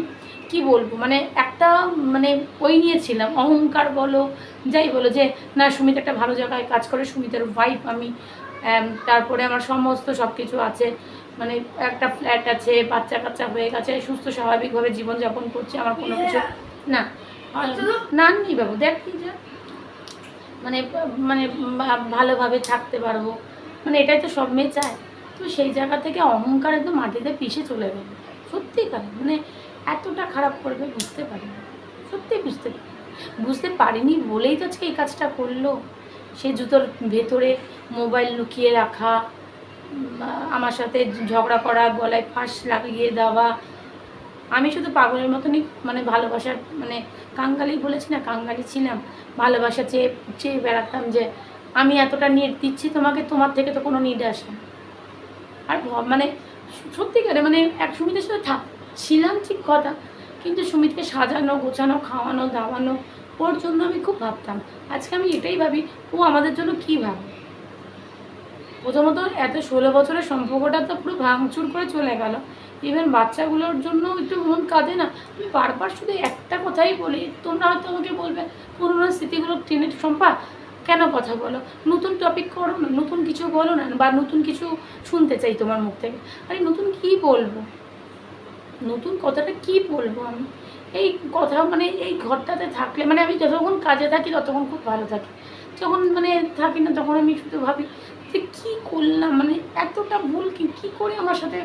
কি বলবো, মানে একটা মানে ওই নিয়েছিলাম অহংকার বলো যাই বলো, যে না সুমিত একটা ভালো জায়গায় কাজ করে, সুমিতের ওয়াইফ আমি, তারপরে আমার সমস্ত সব কিছু আছে, মানে একটা ফ্ল্যাট আছে, বাচ্চা কাচ্চা হয়ে গেছে, সুস্থ স্বাভাবিকভাবে জীবনযাপন করছে, আমার কোনো কিছু না। না নি বাবু দেখ কি যা, মানে মানে ভালোভাবে থাকতে পারবো, মানে এটাই তো সব মেয়ে চায়। তো সেই জায়গা থেকে অহংকার একদম মাটিতে পিষে চলে গেল, সত্যিকার মানে এতটা খারাপ করবে বুঝতে পারিনি, সত্যি বুঝতে পারিনি বলেই তো আজকে এই কাজটা করলো। সে জুতোর ভেতরে মোবাইল লুকিয়ে রাখা, আমার সাথে ঝগড়া করা, গলায় ফাঁস লাগিয়ে দেওয়া, আমি শুধু পাগলের মতনই মানে ভালোবাসার মানে কাঙ্গালি বলেছি না, কাঙ্গালি ছিলাম, ভালোবাসা চেয়ে চেয়ে বেড়াতাম যে আমি এতটা নিড দিচ্ছি তোমাকে, তোমার থেকে তো কোনো নিড আসে না। আর মানে সত্যিকারে মানে এক সুমিতের সাথে ছিলাম ঠিক কথা, কিন্তু সুমিতকে সাজানো গোছানো খাওয়ানো দাওয়ানো ওর জন্য আমি খুব ভাবতাম। আজকে আমি এটাই ভাবি ও আমাদের জন্য কী ভাবে। প্রথমত এত 16 বছরের সম্পর্কটা তো পুরো ভাঙচুর করে চলে গেল। ইভেন বাচ্চাগুলোর জন্য একটু মন কাঁদে না। আমি বারবার শুধু একটা কথাই বলি, তোমরা হয়তো আমাকে বলবে পুরোনো স্মৃতিগুলো টেনে সম্পা কেন কথা বলো, নতুন টপিক করো না, নতুন কিছু বলো না, বা নতুন কিছু শুনতে চাই তোমার মুখ থেকে। আরে নতুন কী বলবো, নতুন কথাটা কি বলবো আমি, এই কথা মানে এই ঘরটাতে থাকলে মানে আমি যতক্ষণ কাজে থাকি ততক্ষণ খুব ভালো থাকি, যখন মানে থাকি না তখন আমি শুধু ভাবি যে কী করলাম, মানে এতটা ভুল কী করে আমার সাথে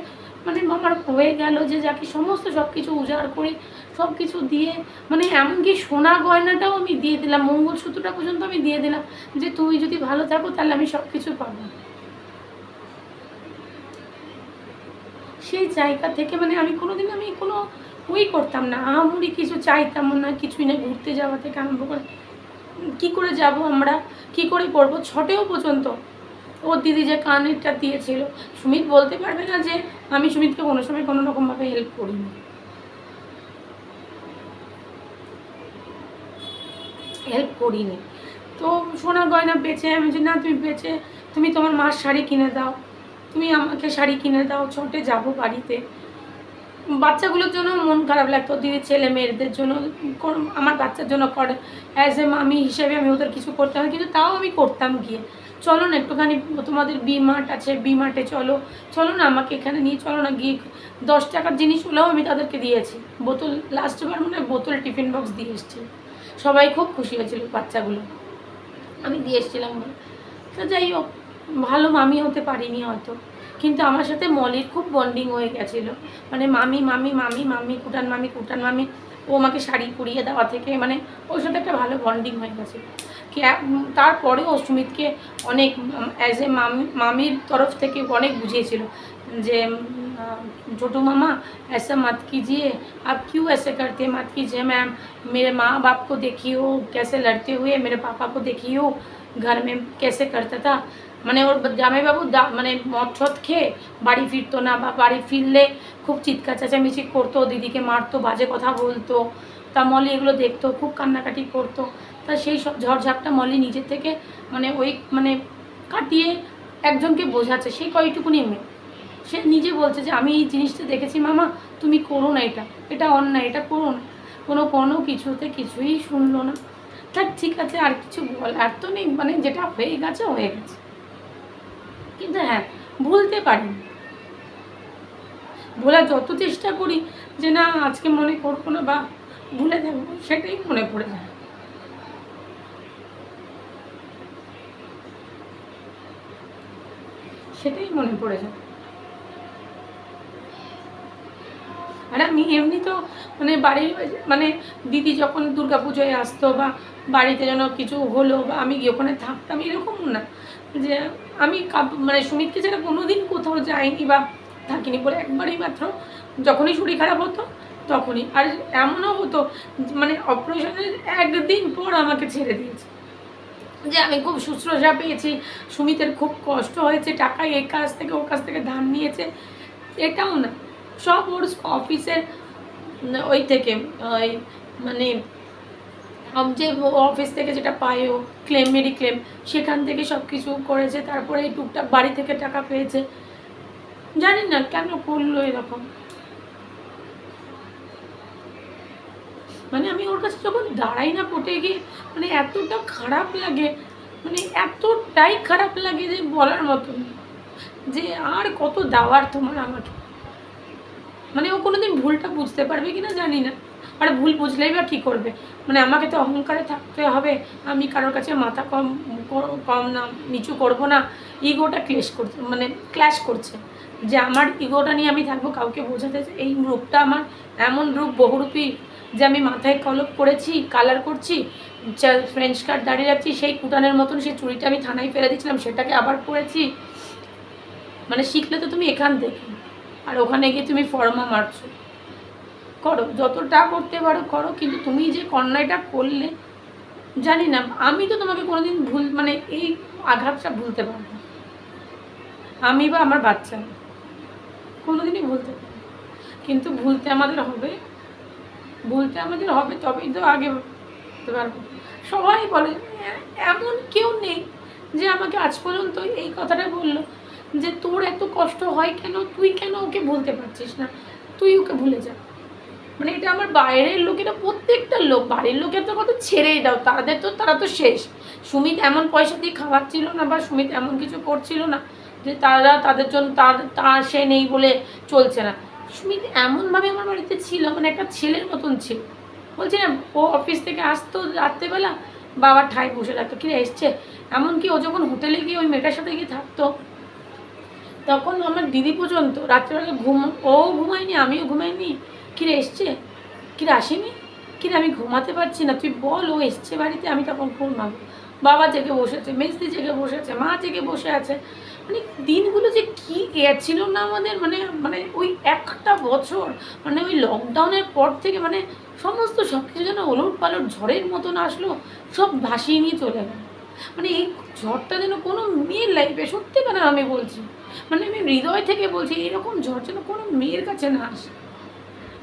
মানে আমার হয়ে গেল, যে যাকে সমস্ত সব কিছু উজাড় করে সব কিছু দিয়ে, মানে এমনকি সোনা গয়নাটাও আমি দিয়ে দিলাম, মঙ্গলসূত্রটা পর্যন্ত আমি দিয়ে দিলাম, যে তুমি যদি ভালো থাকো তাহলে আমি সব কিছু পাবো। সেই জায়গা থেকে মানে আমি কোনোদিন আমি কোনো ওই করতাম না, আহামরি কিছু চাইতাম না, কিছুই না। ঘুরতে যাওয়া থেকে আরম্ভ করে কী করে যাব আমরা, কী করে করবো, ছটেও পর্যন্ত ওর দিদি যে কানেরটা দিয়েছিল, সুমিত বলতে পারবে না যে আমি সুমিতকে কোনো সময় কোনো রকমভাবে হেল্প করিনি, তো সোনা গয়না বেচে আমি যে না তুমি বেচে তুমি তোমার মার শাড়ি কিনে দাও, তুমি আমাকে শাড়ি কিনে দাও, ছটে যাবো বাড়িতে, বাচ্চাগুলোর জন্য মন খারাপ লাগতো, দিদি ছেলে মেয়েদের জন্য আমার বাচ্চার জন্য করে, অ্যাজ এ মামি হিসেবে আমি ওদের কিছু করতে হয়, কিন্তু তাও আমি করতাম গিয়ে, চলো না একটুখানি তোমাদের বি-মার্ট আছে, বি-মার্টে চলো, চলো না আমাকে এখানে নিয়ে চলো না, গিয়ে 10 টাকার জিনিসগুলোও আমি তাদেরকে দিয়েছি, বোতল লাস্টবার মনে হয় বোতল টিফিন বক্স দিয়ে এসেছি, সবাই খুব খুশি হয়েছিল বাচ্চাগুলো, আমি দিয়ে এসেছিলাম বলে। তো যাই হোক, ভালো মামি হতে পারিনি হয়তো, কিন্তু আমার সাথে মলির খুব বন্ডিং হয়ে গেছিলো, মানে মামি মামি মামি মামি কুটান মামি কুটান মামি, ও আমাকে শাড়ি পরিয়ে দেওয়া থেকে মানে ওর সাথে একটা ভালো বন্ডিং হয়ে গেছিলো। তারপরেও সুমিতকে অনেক অ্যাজ এ মামির তরফ থেকে অনেক বুঝিয়েছিল যে छोटू मामा ऐसा मत कीजिए, आप क्यों ऐसे करते, मत कीजिए मैम, मेरे माँ बाप को देखिए हो कैसे लड़ते हुए, मेरे पापा को देखिए हो घर में कैसे करता था, মানে ওর জামাইবাবু মানে মদ ছদ খেয়ে বাড়ি ফিরতো না, বা বাড়ি ফিরলে খুব চিৎকার চেঁচামেচি করতো, দিদিকে মারতো, বাজে কথা বলতো, তা মলি এগুলো দেখতো, খুব কান্নাকাটি করতো। তা সেই সব ঝড়ঝাপটা মলি নিজের থেকে মানে ওই মানে কাটিয়ে একজনকে বোঝাচ্ছে, সেই কয়টুকুনি মেয়ে, সে নিজে বলছে যে আমি এই জিনিসটা দেখেছি মামা, তুমি করো না, এটা অন্যায়, এটা করো না, কোনো কিছুতে কিছুই শুনলো না। থাক ঠিক আছে, আর কিছু বলার তো নেই, মানে যেটা হয়ে গেছে হয়ে গেছে, কিন্তু হ্যাঁ ভুলতে পারি, ভোলার যত চেষ্টা করি যে না আজকে মনে করবো না বা ভুলে থাকবো, সেটাই মনে পড়ে যায়। সেটাই মনে পড়ে যায়। আর আমি এমনি তো মানে বাড়ির মানে দিদি যখন দুর্গাপুজোয় আসতো বা বাড়িতে যেন কিছু হলো বা আমি গিয়ে ওখানে থাকতাম, এরকম না যে আমি মানে সুমিতকে ছাড়া কোনো দিন কোথাও যাইনি বা থাকিনি বলে, একবারই মাত্র যখনই শরীর খারাপ হতো তখনই। আর এমনও হতো মানে অপারেশনের একদিন পর আমাকে ছেড়ে দিয়েছে, যে আমি খুব শুশ্রূষা পেয়েছি, সুমিতের খুব কষ্ট হয়েছে, টাকা এই কাছ থেকে ওর কাছ থেকে ধার নিয়েছে, এটাও না, সব ওর অফিসের ওই থেকে ওই মানে যে অফিস থেকে যেটা পায় ও ক্লেম মেডিক্লেম, সেখান থেকে সব কিছু করেছে, তারপরে এই টুকটাক বাড়ি থেকে টাকা পেয়েছে, জানি না কেন করলো এরকম। মানে আমি ওর কাছে যখন দাঁড়াই না পটে গিয়ে, মানে এতটা খারাপ লাগে, মানে এতটাই খারাপ লাগে যে বলার মতন, যে আর কত দেওয়ার তোমার আমাকে, মানে ও কোনো দিন ভুলটা বুঝতে পারবে কি না জানি না, আর ভুল বুঝলেই বা কী করবে, মানে আমাকে তো অহংকারে থাকতে হবে, আমি কারোর কাছে মাথা কম না নিচু করব না, ইগোটা ক্ল্যাশ করছে, যে আমার ইগোটা নিয়ে আমি থাকবো, কাউকে বোঝাতে, এই রূপটা আমার এমন রূপ বহুরূপী, যে আমি মাথায় কলপ করেছি, কালার করছি, ফ্রেঞ্চ কাট দাঁড়িয়ে রাখছি, সেই কুটানের মতন সেই চুড়িটা আমি থানায় ফেলে দিয়েছিলাম, সেটাকে আবার পরেছি, মানে শিখলে তো তুমি এখান থেকে, আর ওখানে গিয়ে তুমি ফর্মা মারছো, করো যতটা করতে পারো করো, কিন্তু তুমি যে অন্যায়টা করলে, জানি না আমি তো তোমাকে কোনোদিন মানে এই আঘাতটা ভুলতে পারবো না, আমি বা আমার বাচ্চা কোনোদিনই ভুলতে পারবো, কিন্তু ভুলতে আমাদের হবে, তবেই তো আগে বলতে পারবো। সবাই বলে, এমন কেউ নেই যে আমাকে আজ পর্যন্ত এই কথাটা বললো যে তোর এত কষ্ট হয় কেন, তুই কেন ওকে ভুলতে পারছিস না, তুই ওকে ভুলে যা। মানে এটা আমার বাইরের লোকেরা, প্রত্যেকটা লোক, বাড়ির লোকের তো কথা ছেড়েই দাও, তারা তো শেষ। সুমিত এমন পয়সা দিয়ে খাওয়াচ্ছিল না, বা সুমিত এমন কিছু করছিল না যে তাদের জন্য তার সে নেই বলে চলছে না। সুমিত এমনভাবে আমার বাড়িতে ছিল, মানে একটা ছেলের মতন ছিল। বলছি না, ও অফিস থেকে আসতো রাত্রেবেলা, বাবার ঠাই বসে রাখতো, কিরে এসছে, এমনকি ও যখন হোটেলে গিয়ে ওই মেয়েটার সাথে গিয়ে থাকতো, তখন আমার দিদি পর্যন্ত রাত্রেবেলা ও ঘুমায়নি, আমিও ঘুমাইনি, কিরে এসছে, কিরে আসেনি, কিরে আমি ঘুমাতে পারছি না, তুই বল ও এসছে বাড়িতে, আমি তখন ঘুমাবো। বাবা জেগে বসে আছে, মেজদি জেগে বসে আছে, মা জেগে বসে আছে, মানে দিনগুলো যে কী গেছিল না আমাদের, মানে ওই একটা বছর, মানে ওই লকডাউনের পর থেকে মানে সমস্ত সব কিছু যেন ওলট পালট ঝড়ের মতন আসলো, সব ভাসিয়ে নিয়ে চলে গেল। মানে এই ঝড়টা যেন কোনো মেয়ের লাইফে, সত্যি কথা আমি বলছি, মানে আমি হৃদয় থেকে বলছি, এরকম ঝড় যেন কোনো মেয়ের কাছে না আসে।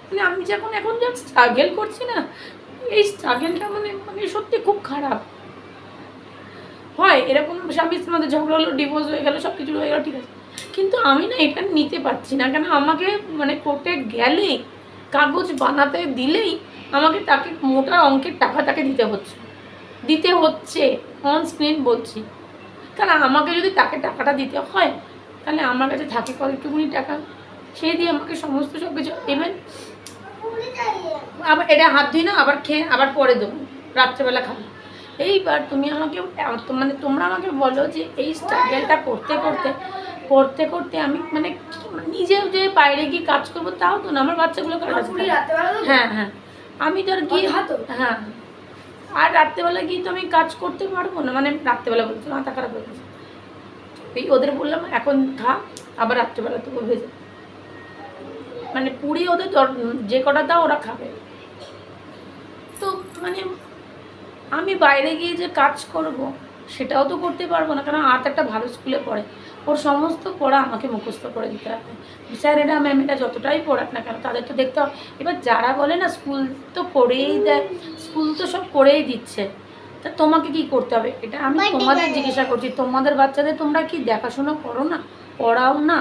মানে আমি এখন যা স্ট্রাগল করছি না, এই স্ট্রাগলটা মানে সত্যি খুব খারাপ হয়। এরকম স্বামী স্ত্রীর মধ্যে ঝগড়া হলো, ডিভোর্স হয়ে গেলো, সব কিছু হয়ে গেলো, ঠিক আছে, কিন্তু আমি না এটা নিতে পারছি না, কেন আমাকে মানে কোর্টে গেলেই কাগজ বানাতে দিলেই আমাকে তাকে মোটা অঙ্কের টাকা তাকে দিতে হচ্ছে অন স্ক্রিন বলছি। কারণ আমাকে যদি তাকে টাকাটা দিতে হয় তাহলে আমার কাছে থাকে কতটুকুনি টাকা, সেই দিয়ে আমাকে সমস্ত সব কিছু দেবেন। আবার এটা হাত ধুই না, আবার খেয়ে আবার পরে দেবো, রাত্রেবেলা খাবো। এইবার তুমি আমাকে মানে তোমরা আমাকে বলো যে এই স্ট্রাগলটা করতে করতে করতে করতে আমি মানে নিজেও যে বাইরে গিয়ে কাজ করবো তাও তো না, আমার বাচ্চাগুলো হ্যাঁ হ্যাঁ আমি তো আর গিয়ে হ্যাঁ আর রাত্রেবেলা গিয়ে তো আমি কাজ করতে পারবো না, মানে রাত্রেবেলা বলছি মাথা খারাপ হয়ে গেছে। এই ওদের বললাম এখন খা, আবার রাত্রেবেলা তো ভেজে মানে পুরি ওদের যে কটা দাও ওরা খাবে। তো মানে আমি বাইরে গিয়ে যে কাজ করব সেটাও তো করতে পারবো না, কারণ আর্ট একটা ভালো স্কুলে পড়ে, ওর সমস্ত পড়া আমাকে মুখস্থ করে দিতে হবে। স্যারেরা ম্যামেরা যতটাই পড়াক না কেন তাদের তো দেখতে হবে। এবার যারা বলে না স্কুল তো করেই দেয়, স্কুল তো সব করেই দিচ্ছে, তা তোমাকে কি করতে হবে এটা আমি তোমাদের জিজ্ঞাসা করছি। তোমাদের বাচ্চাদের তোমরা কি দেখাশোনা করো না, পড়াও না?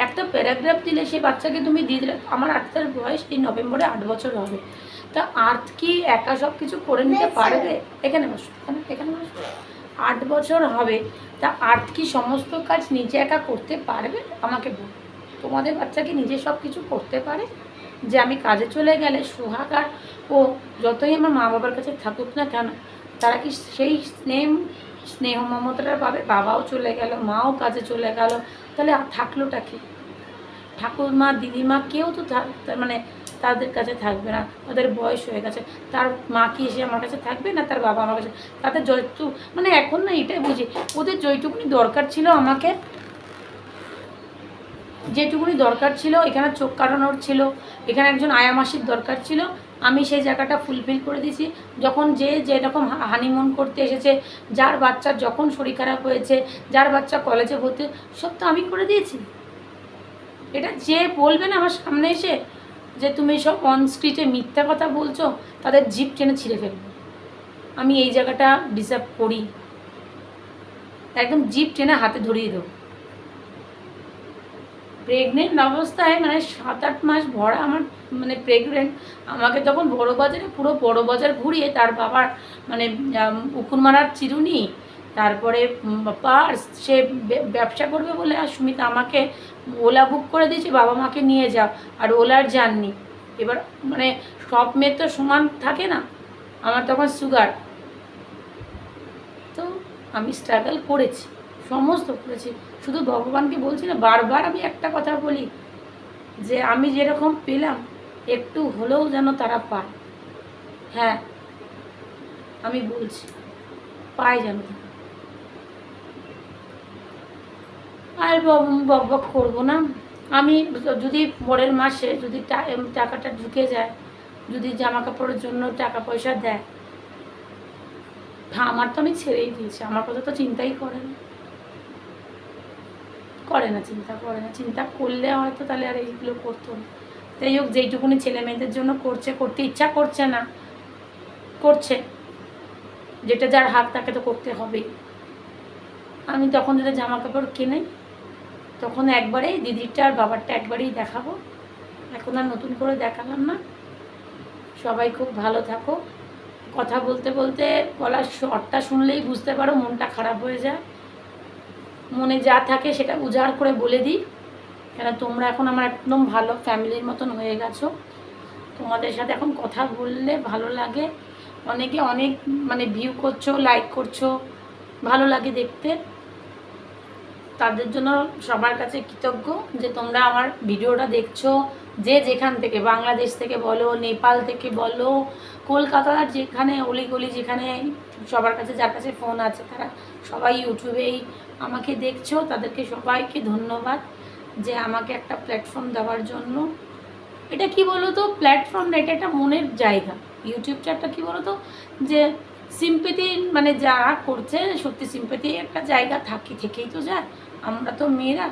একটা প্যারাগ্রাফ দিলে সেই বাচ্চাকে তুমি দিয়ে দিলে, আমার আর্টের বয়স এই নভেম্বরে 8 বছর হবে, তা আর্ট কি একা সব কিছু করে নিতে পারবে? এখানে বসো, এখানে বসো। 8 বছর হবে, তা আর্ট কি সমস্ত কাজ নিজে একা করতে পারবে? আমাকে বল, তোমাদের বাচ্চা কি নিজে সব কিছু করতে পারে? যে আমি কাজে চলে গেলে সোহাগ আর ও যতই আমার মা বাবার কাছে থাকুক না কেন, তারা কি সেই স্নেহ মমতাটা পাবে? বাবাও চলে গেল, মাও কাজে চলে গেল, তাহলে থাকলোটা কি? ঠাকুরমা দিদিমা কেউ তো মানে তাদের কাছে থাকবে না, ওদের বয়স হয়ে গেছে। তার মা কি এসে আমার কাছে থাকবে না, তার বাবা আমার কাছে? তাদের যেটুকু মানে এখন না এটাই বুঝি, ওদের যেটুকুনি দরকার ছিল আমাকে, যেটুকুনি দরকার ছিল, এখানে চোখ কাটানোর ছিল, এখানে একজন আয়ামাসির দরকার ছিল, আমি সেই জায়গাটা ফুলফিল করে দিয়েছি। যখন যে যেরকম হানিমুন করতে এসেছে, যার বাচ্চার যখন শরীর খারাপ হয়েছে, যার বাচ্চা কলেজে ভর্তি, সব তো আমি করে দিয়েছি। এটা যে বলবে না আমার সামনে এসে যে তুমি সব অনস্ক্রিটে মিথ্যা কথা বলছো, তাদের জিভ টেনে ছিঁড়ে ফেলবো। আমি এই জায়গাটা ডিসার্ভ করি, একদম জিভ টেনে হাতে ধরিয়ে দেবো। প্রেগনেন্ট অবস্থায় মানে 7-8 মাস ভরা আমার মানে প্রেগনেন্ট, আমাকে তখন বড়বাজারে পুরো বড়বাজার ঘুরিয়ে তার বাবার মানে উকুনমারার চিরুনি, তারপরে পার্স, সে ব্যবসা করবে বলে আর সুমিতা আমাকে ওলা বুক করে দিয়েছে, বাবা মাকে নিয়ে যাও, আর ওলার যাননি। এবার মানে সব মেয়ের তো সমান থাকে না, আমার তখন সুগার, তো আমি স্ট্রাগল করেছি, সমস্ত করেছি। শুধু ভগবানকে বলছি না, বারবার আমি একটা কথা বলি যে আমি যেরকম পেলাম একটু হলেও যেন তারা পায়। হ্যাঁ আমি বলছি পায় যেন। আর বক করবো না। আমি যদি পরের মাসে যদি টাকাটা ঢুকে যায়, যদি জামা কাপড়ের জন্য টাকা পয়সা দেয়, হ্যাঁ আমার তো আমি ছেড়েই দিয়েছি, আমার কথা তো চিন্তাই করে না, চিন্তা করে না। চিন্তা করলে হয়তো তাহলে আর এইগুলো করতো না। তাই হোক, যেইটুকুনি ছেলে মেয়েদের জন্য করছে, করতে ইচ্ছা করছে না, করছে, যেটা যার হাত তাকে তো করতে হবেই। আমি তখন যদি জামা কাপড় কিনে তখন একবারেই দিদিরটা আর বাবারটা একবারেই দেখাবো, এখন আর নতুন করে দেখালাম না। সবাই খুব ভালো থাকো। কথা বলতে বলতে গলার স্বরটা শুনলেই বুঝতে পারো মনটা খারাপ হয়ে যায়, মনে যা থাকে সেটা উজাড় করে বলে দিই, কেন তোমরা এখন আমার একদম ভালো ফ্যামিলির মতন হয়ে গেছো। তোমাদের সাথে এখন কথা বললে ভালো লাগে, অনেকে অনেক মানে ভিউ করছো, লাইক করছো, ভালো লাগে দেখতে। তাদের জন্য সবার কাছে কৃতজ্ঞ যে তোমরা আমার ভিডিওটা দেখছো, যে যেখান থেকে, বাংলাদেশ থেকে বলো, নেপাল থেকে বলো, কলকাতার যেখানে অলিগলি যেখানে সবার কাছে যার কাছে ফোন আছে তারা সবাই ইউটিউবেই আমাকে দেখছো, তাদেরকে সবাইকে ধন্যবাদ যে আমাকে একটা প্ল্যাটফর্ম দেওয়ার জন্য। এটা কি বলো তো, প্ল্যাটফর্ম না, এটা একটা মনের জায়গা। ইউটিউবটা একটা কী বলো তো, যে সিম্পেথি মানে যারা করছে সত্যি সিম্পেথি একটা জায়গা থেকেই তো যায়। আমরা তো মেয়েরা,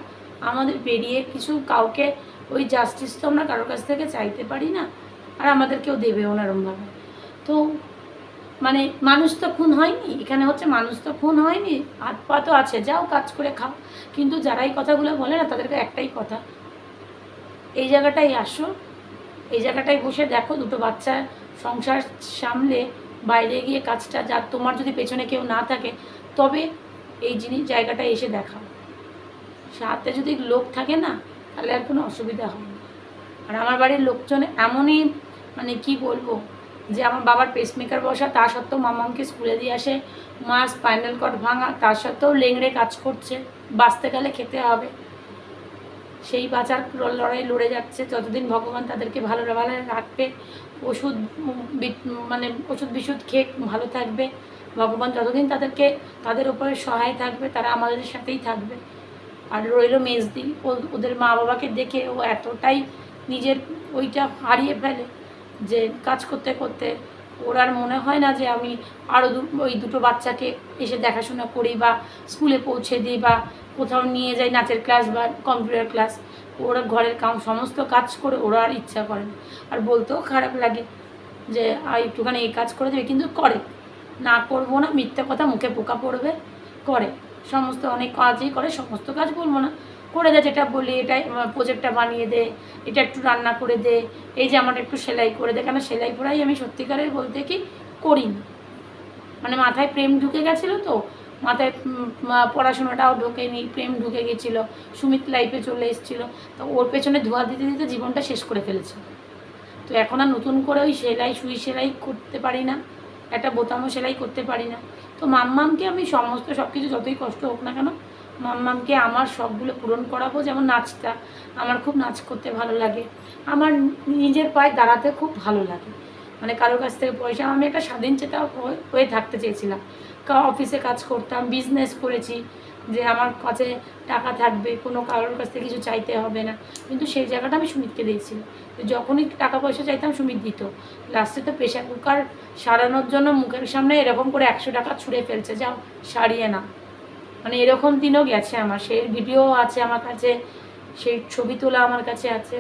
আমাদের বেরিয়ে কিছু কাউকে ওই জাস্টিস তো আমরা কারোর কাছ থেকে চাইতে পারি না, আর আমাদের কেউ দেবেও না এরমভাবে। তো মানে মানুষ তো খুন হয়নি, এখানে হচ্ছে মানুষ তো খুন হয়নি, হাত পা তো আছে, যাও কাজ করে খাও। কিন্তু যারা এই কথাগুলো বলে না, তাদেরকে একটাই কথা, এই জায়গাটায় আসো, এই জায়গাটায় বসে দেখো, দুটো বাচ্চা সংসার সামলে বাইরে গিয়ে কাজটা, যা তোমার যদি পেছনে কেউ না থাকে তবে এই জায়গাটায় এসে দেখাও। সাথে যদি লোক থাকে না, তাহলে আর কোনো অসুবিধা হয় না। আর আমার বাড়ির লোকজন এমনই, মানে কি বলবো, যে আমার বাবার পেসমেকার বসা, তা সত্ত্বেও মামাকে স্কুলে দিয়ে আসে, মা স্পাইনাল কর্ড ভাঙা, তার সত্ত্বেও লেংড়ে কাজ করছে, বাঁচতে গেলে খেতে হবে, সেই বাঁচার লড়াই লড়ে যাচ্ছে। যতদিন ভগবান তাদেরকে ভালো ভালো রাখবে, ওষুধ মানে ওষুধ বিশুদ্ধ খেয়ে ভালো থাকবে, ভগবান যতদিন তাদের উপরে সহায় থাকবে, তারা আমাদের সাথেই থাকবে। আর রইল মেজদি, ওদের মা বাবাকে দেখে ও এতটাই নিজের ওইটা হারিয়ে ফেলে যে কাজ করতে করতে ওর আর মনে হয় না যে আমি আরও ওই দুটো বাচ্চাকে এসে দেখাশোনা করি বা স্কুলে পৌঁছে দিই বা কোথাও নিয়ে যাই নাচের ক্লাস বা কম্পিউটার ক্লাস। ওরা ঘরের সমস্ত কাজ করে ওরা আর ইচ্ছা করে না। আর বলতেও খারাপ লাগে যে একটুখানি এই কাজ করে দেবে, কিন্তু করে, না করবো না মিথ্যা কথা, মুখে পোকা পড়বে, করে সমস্ত, অনেক কাজই করে, সমস্ত কাজ বলবো না, করে দেয়। যেটা বলি, এটা প্রোজেক্টটা বানিয়ে দে, এটা একটু রান্না করে দে, এই যে আমার একটু সেলাই করে দে। কেন সেলাই পড়াই আমি সত্যিকারের বলতে কি করিনি, মানে মাথায় প্রেম ঢুকে গেছিলো, তো মাথায় পড়াশোনাটাও ঢোকেনি, প্রেম ঢুকে গেছিলো, সুমিত লাইফে চলে এসেছিলো, তো ওর পেছনে ধোয়া দিতে দিতে জীবনটা শেষ করে ফেলেছে। তো এখন আর নতুন করে ওই সুই সেলাই করতে পারি না, একটা বোতামও সেলাই করতে পারি না। তো মাম্মামকে আমি সমস্ত সব কিছু, যতই কষ্ট হোক না কেন, মাম্মামকে আমার শখগুলো পূরণ করাবো। যেমন নাচটা, আমার খুব নাচ করতে ভালো লাগে, আমার নিজের পায়ে দাঁড়াতে খুব ভালো লাগে, মানে কারোর কাছ থেকে পয়সা, আমি একটা স্বাধীন চেতা হয়ে থাকতে চেয়েছিলাম। অফিসে কাজ করতাম, বিজনেস করেছি, যে আমার কাছে টাকা থাকবে, কোনো কারোর কাছ থেকে কিছু চাইতে হবে না, কিন্তু সেই জায়গাটা আমি সুমিতকে দিয়েছি। যখনই টাকা পয়সা চাইতাম সুমিত দিত। লাস্টে তো প্রেশার কুকার সারানোর জন্য মুখের সামনে এরকম করে 100 টাকা ছুঁড়ে ফেলছে, যাও সারিয়ে না, মানে এরকম দিনও গেছে আমার। সেই ভিডিও আছে আমার কাছে, সেই ছবি তোলা আমার কাছে আছে,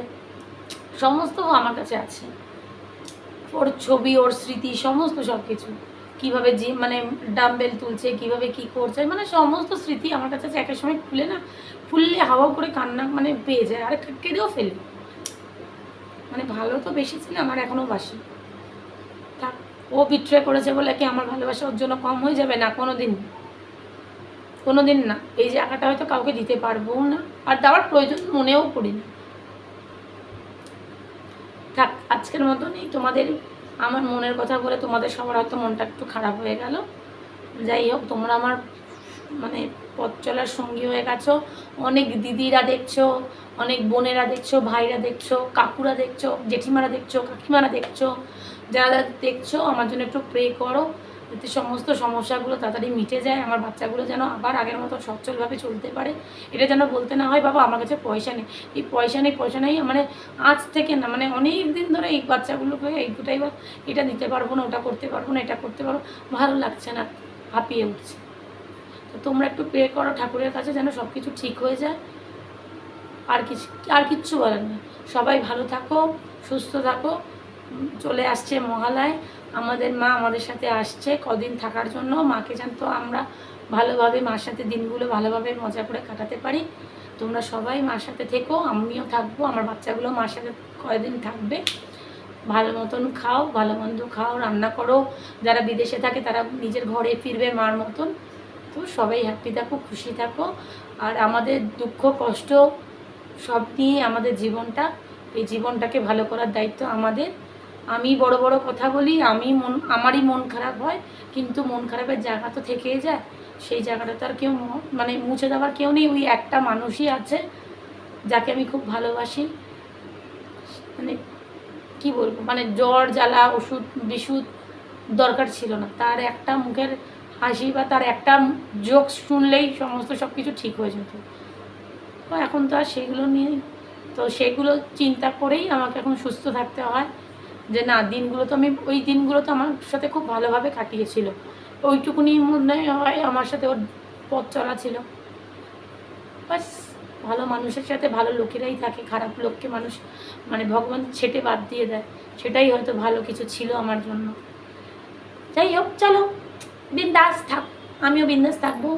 সমস্ত আমার কাছে আছে, ওর ছবি, ওর স্মৃতি, সমস্ত সব কিছু, কীভাবে মানে ডাম্বেল তুলছে, কিভাবে কি করছে, মানে সমস্ত স্মৃতি আমার কাছে আছে। একটা সময় ফুললে হাওয়া করে কান্না মানে পেয়ে যায়, আর কেঁদেও ফেলি। মানে ভালো তো বেশি ছিলাম, আর এখনও বাসি। থাক, ও বিট্রে করেছে বলে কি আমার ভালোবাসা ওর জন্য কম হয়ে যাবে? না, কোনো দিন না। এই জায়গাটা হয়তো কাউকে দিতে পারবো না, আর দেওয়ার প্রয়োজন মনেও করি না। থাক, আজকের মতনই তোমাদের আমার মনের কথা বলে তোমাদের সবার হয়তো মনটা একটু খারাপ হয়ে গেল। যাই হোক, তোমরা আমার মানে পথ চলার সঙ্গী হয়ে গেছো। অনেক দিদিরা দেখছো, অনেক বোনেরা দেখছো, ভাইরা দেখছো, কাকুরা দেখছো, জেঠিমারা দেখছো, কাকিমারা দেখছো, যারা দেখছো আমার জন্য একটু প্রে করো, যাতে সমস্ত সমস্যাগুলো তাড়াতাড়ি মিটে যায়, আমার বাচ্চাগুলো যেন আবার আগের মতো সচ্ছলভাবে চলতে পারে। এটা যেন বলতে না হয় বাবা আমার কাছে পয়সা নেই, এই পয়সা নেই, মানে আজ থেকে না, মানে অনেক দিন ধরে এই বাচ্চাগুলোকে এইটাই বা এটা দিতে পারবো না, ওটা করতে পারবো না, এটা করতে পারবো, ভালো লাগছে না, হাঁপিয়ে উঠছে। তো তোমরা একটু প্রে করো ঠাকুরের কাছে যেন সব কিছু ঠিক হয়ে যায়। আর কিচ্ছু বলার নেই। সবাই ভালো থাকো, সুস্থ থাকো। চলে আসছে মহালয়, আমাদের মা আমাদের সাথে আসছে কদিন থাকার জন্য। মাকে জানতো আমরা ভালোভাবে মার সাথে দিনগুলো ভালোভাবে মজা করে কাটাতে পারি। তোমরা সবাই মার সাথে থেকো, আমিও থাকবো, আমার বাচ্চাগুলো মার সাথে কয়েকদিন থাকবে। ভালো মতন খাও, ভালো মন্দ খাও, রান্না করো। যারা বিদেশে থাকে তারা নিজের ঘরে ফিরবে মার মতন। তো সবাই হ্যাপি থাকো, খুশি থাকো। আর আমাদের দুঃখ কষ্ট সব নিয়ে আমাদের জীবনটা, এই জীবনটাকে ভালো করার দায়িত্ব আমাদের। আমি বড় বড় কথা বলি, আমারই মন খারাপ হয়, কিন্তু মন খারাপের জায়গা তো থেকেই যায়। সেই জায়গাটা তো আর কেউ মানে মুছে দেওয়ার কেউ নেই। ওই একটা মানুষই আছে যাকে আমি খুব ভালোবাসি। মানে কি বলবো, মানে জ্বর জ্বালা ওষুধ বিশুদ্ধ দরকার ছিল না, তার একটা মুখের হাসি বা তার একটা জোক শুনলেই সমস্ত সব কিছু ঠিক হয়ে যেত। তো এখন তো আর সেগুলো নিয়ে, তো সেগুলো চিন্তা করেই আমাকে এখন সুস্থ থাকতে হয়, যে না দিনগুলো তো ওই দিনগুলো তো আমার সাথে খুব ভালোভাবে কাটিয়েছিল, ওইটুকুনি মনে হয় আমার সাথে ওর পথ চলা ছিল। বাস, ভালো মানুষের সাথে ভালো লোকেরাই থাকে, খারাপ লোককে মানুষ মানে ভগবান ছেটে বাদ দিয়ে দেয়, সেটাই হয়তো ভালো কিছু ছিল আমার জন্য। যাই হোক, চলো বিন্দাস থাক, আমিও বিন্দাস থাকবো।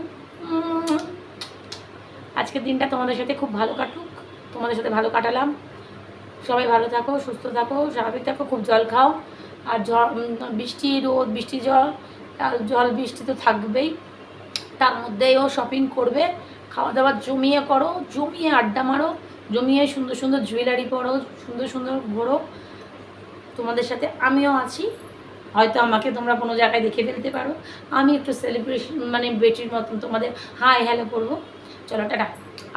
আজকের দিনটা তোমাদের সাথে খুব ভালো কাটুক, তোমাদের সাথে ভালো কাটালাম। সবাই ভালো থাকো, সুস্থ থাকো, স্বাভাবিক থাকো, খুব জল খাও। আর বৃষ্টি রোদ বৃষ্টি জল বৃষ্টি তো থাকবেই, তার মধ্যেও শপিং করবে, খাওয়া দাওয়া জমিয়ে করো, জমিয়ে আড্ডা মারো, জমিয়ে সুন্দর সুন্দর জুয়েলারি পরো, সুন্দর সুন্দর ঘোরো। তোমাদের সাথে আমিও আছি, হয়তো আমাকে তোমরা কোনো জায়গায় দেখে ফেলতে পারো, আমি একটু সেলিব্রেশন মানে বেটির মতন তোমাদের হাই হ্যালো করবো। চলো টাটা,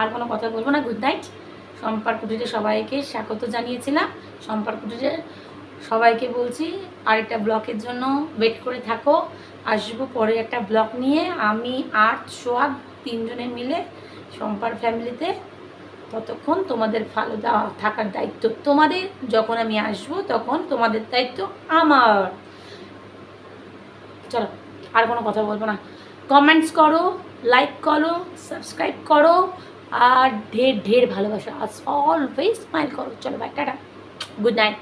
আর কোনো কথা বলবো না, গুড নাইট। সম্পার কুটিরে সবাইকে স্বাগত জানিয়েছিলাম, সম্পার কুটিরে সবাইকে বলছি আরেকটা ব্লগের জন্য ওয়েট করে থাকো, আসবো পরে একটা ব্লগ নিয়ে, আমি আর সোহাগ তিনজনে মিলে সম্পার ফ্যামিলিতে। ততক্ষণ তোমাদের ভালো থাকার দায়িত্ব তোমাদের, যখন আমি আসবো তখন তোমাদের দায়িত্ব আমার। চলো আর কোনো কথা বলবো না, কমেন্টস করো, লাইক করো, সাবস্ক্রাইব করো, আর ঢের ঢের ভালোবাসা, অলওয়েজ স্মাইল করো। চলো বাই, টাটা, গুড নাইট।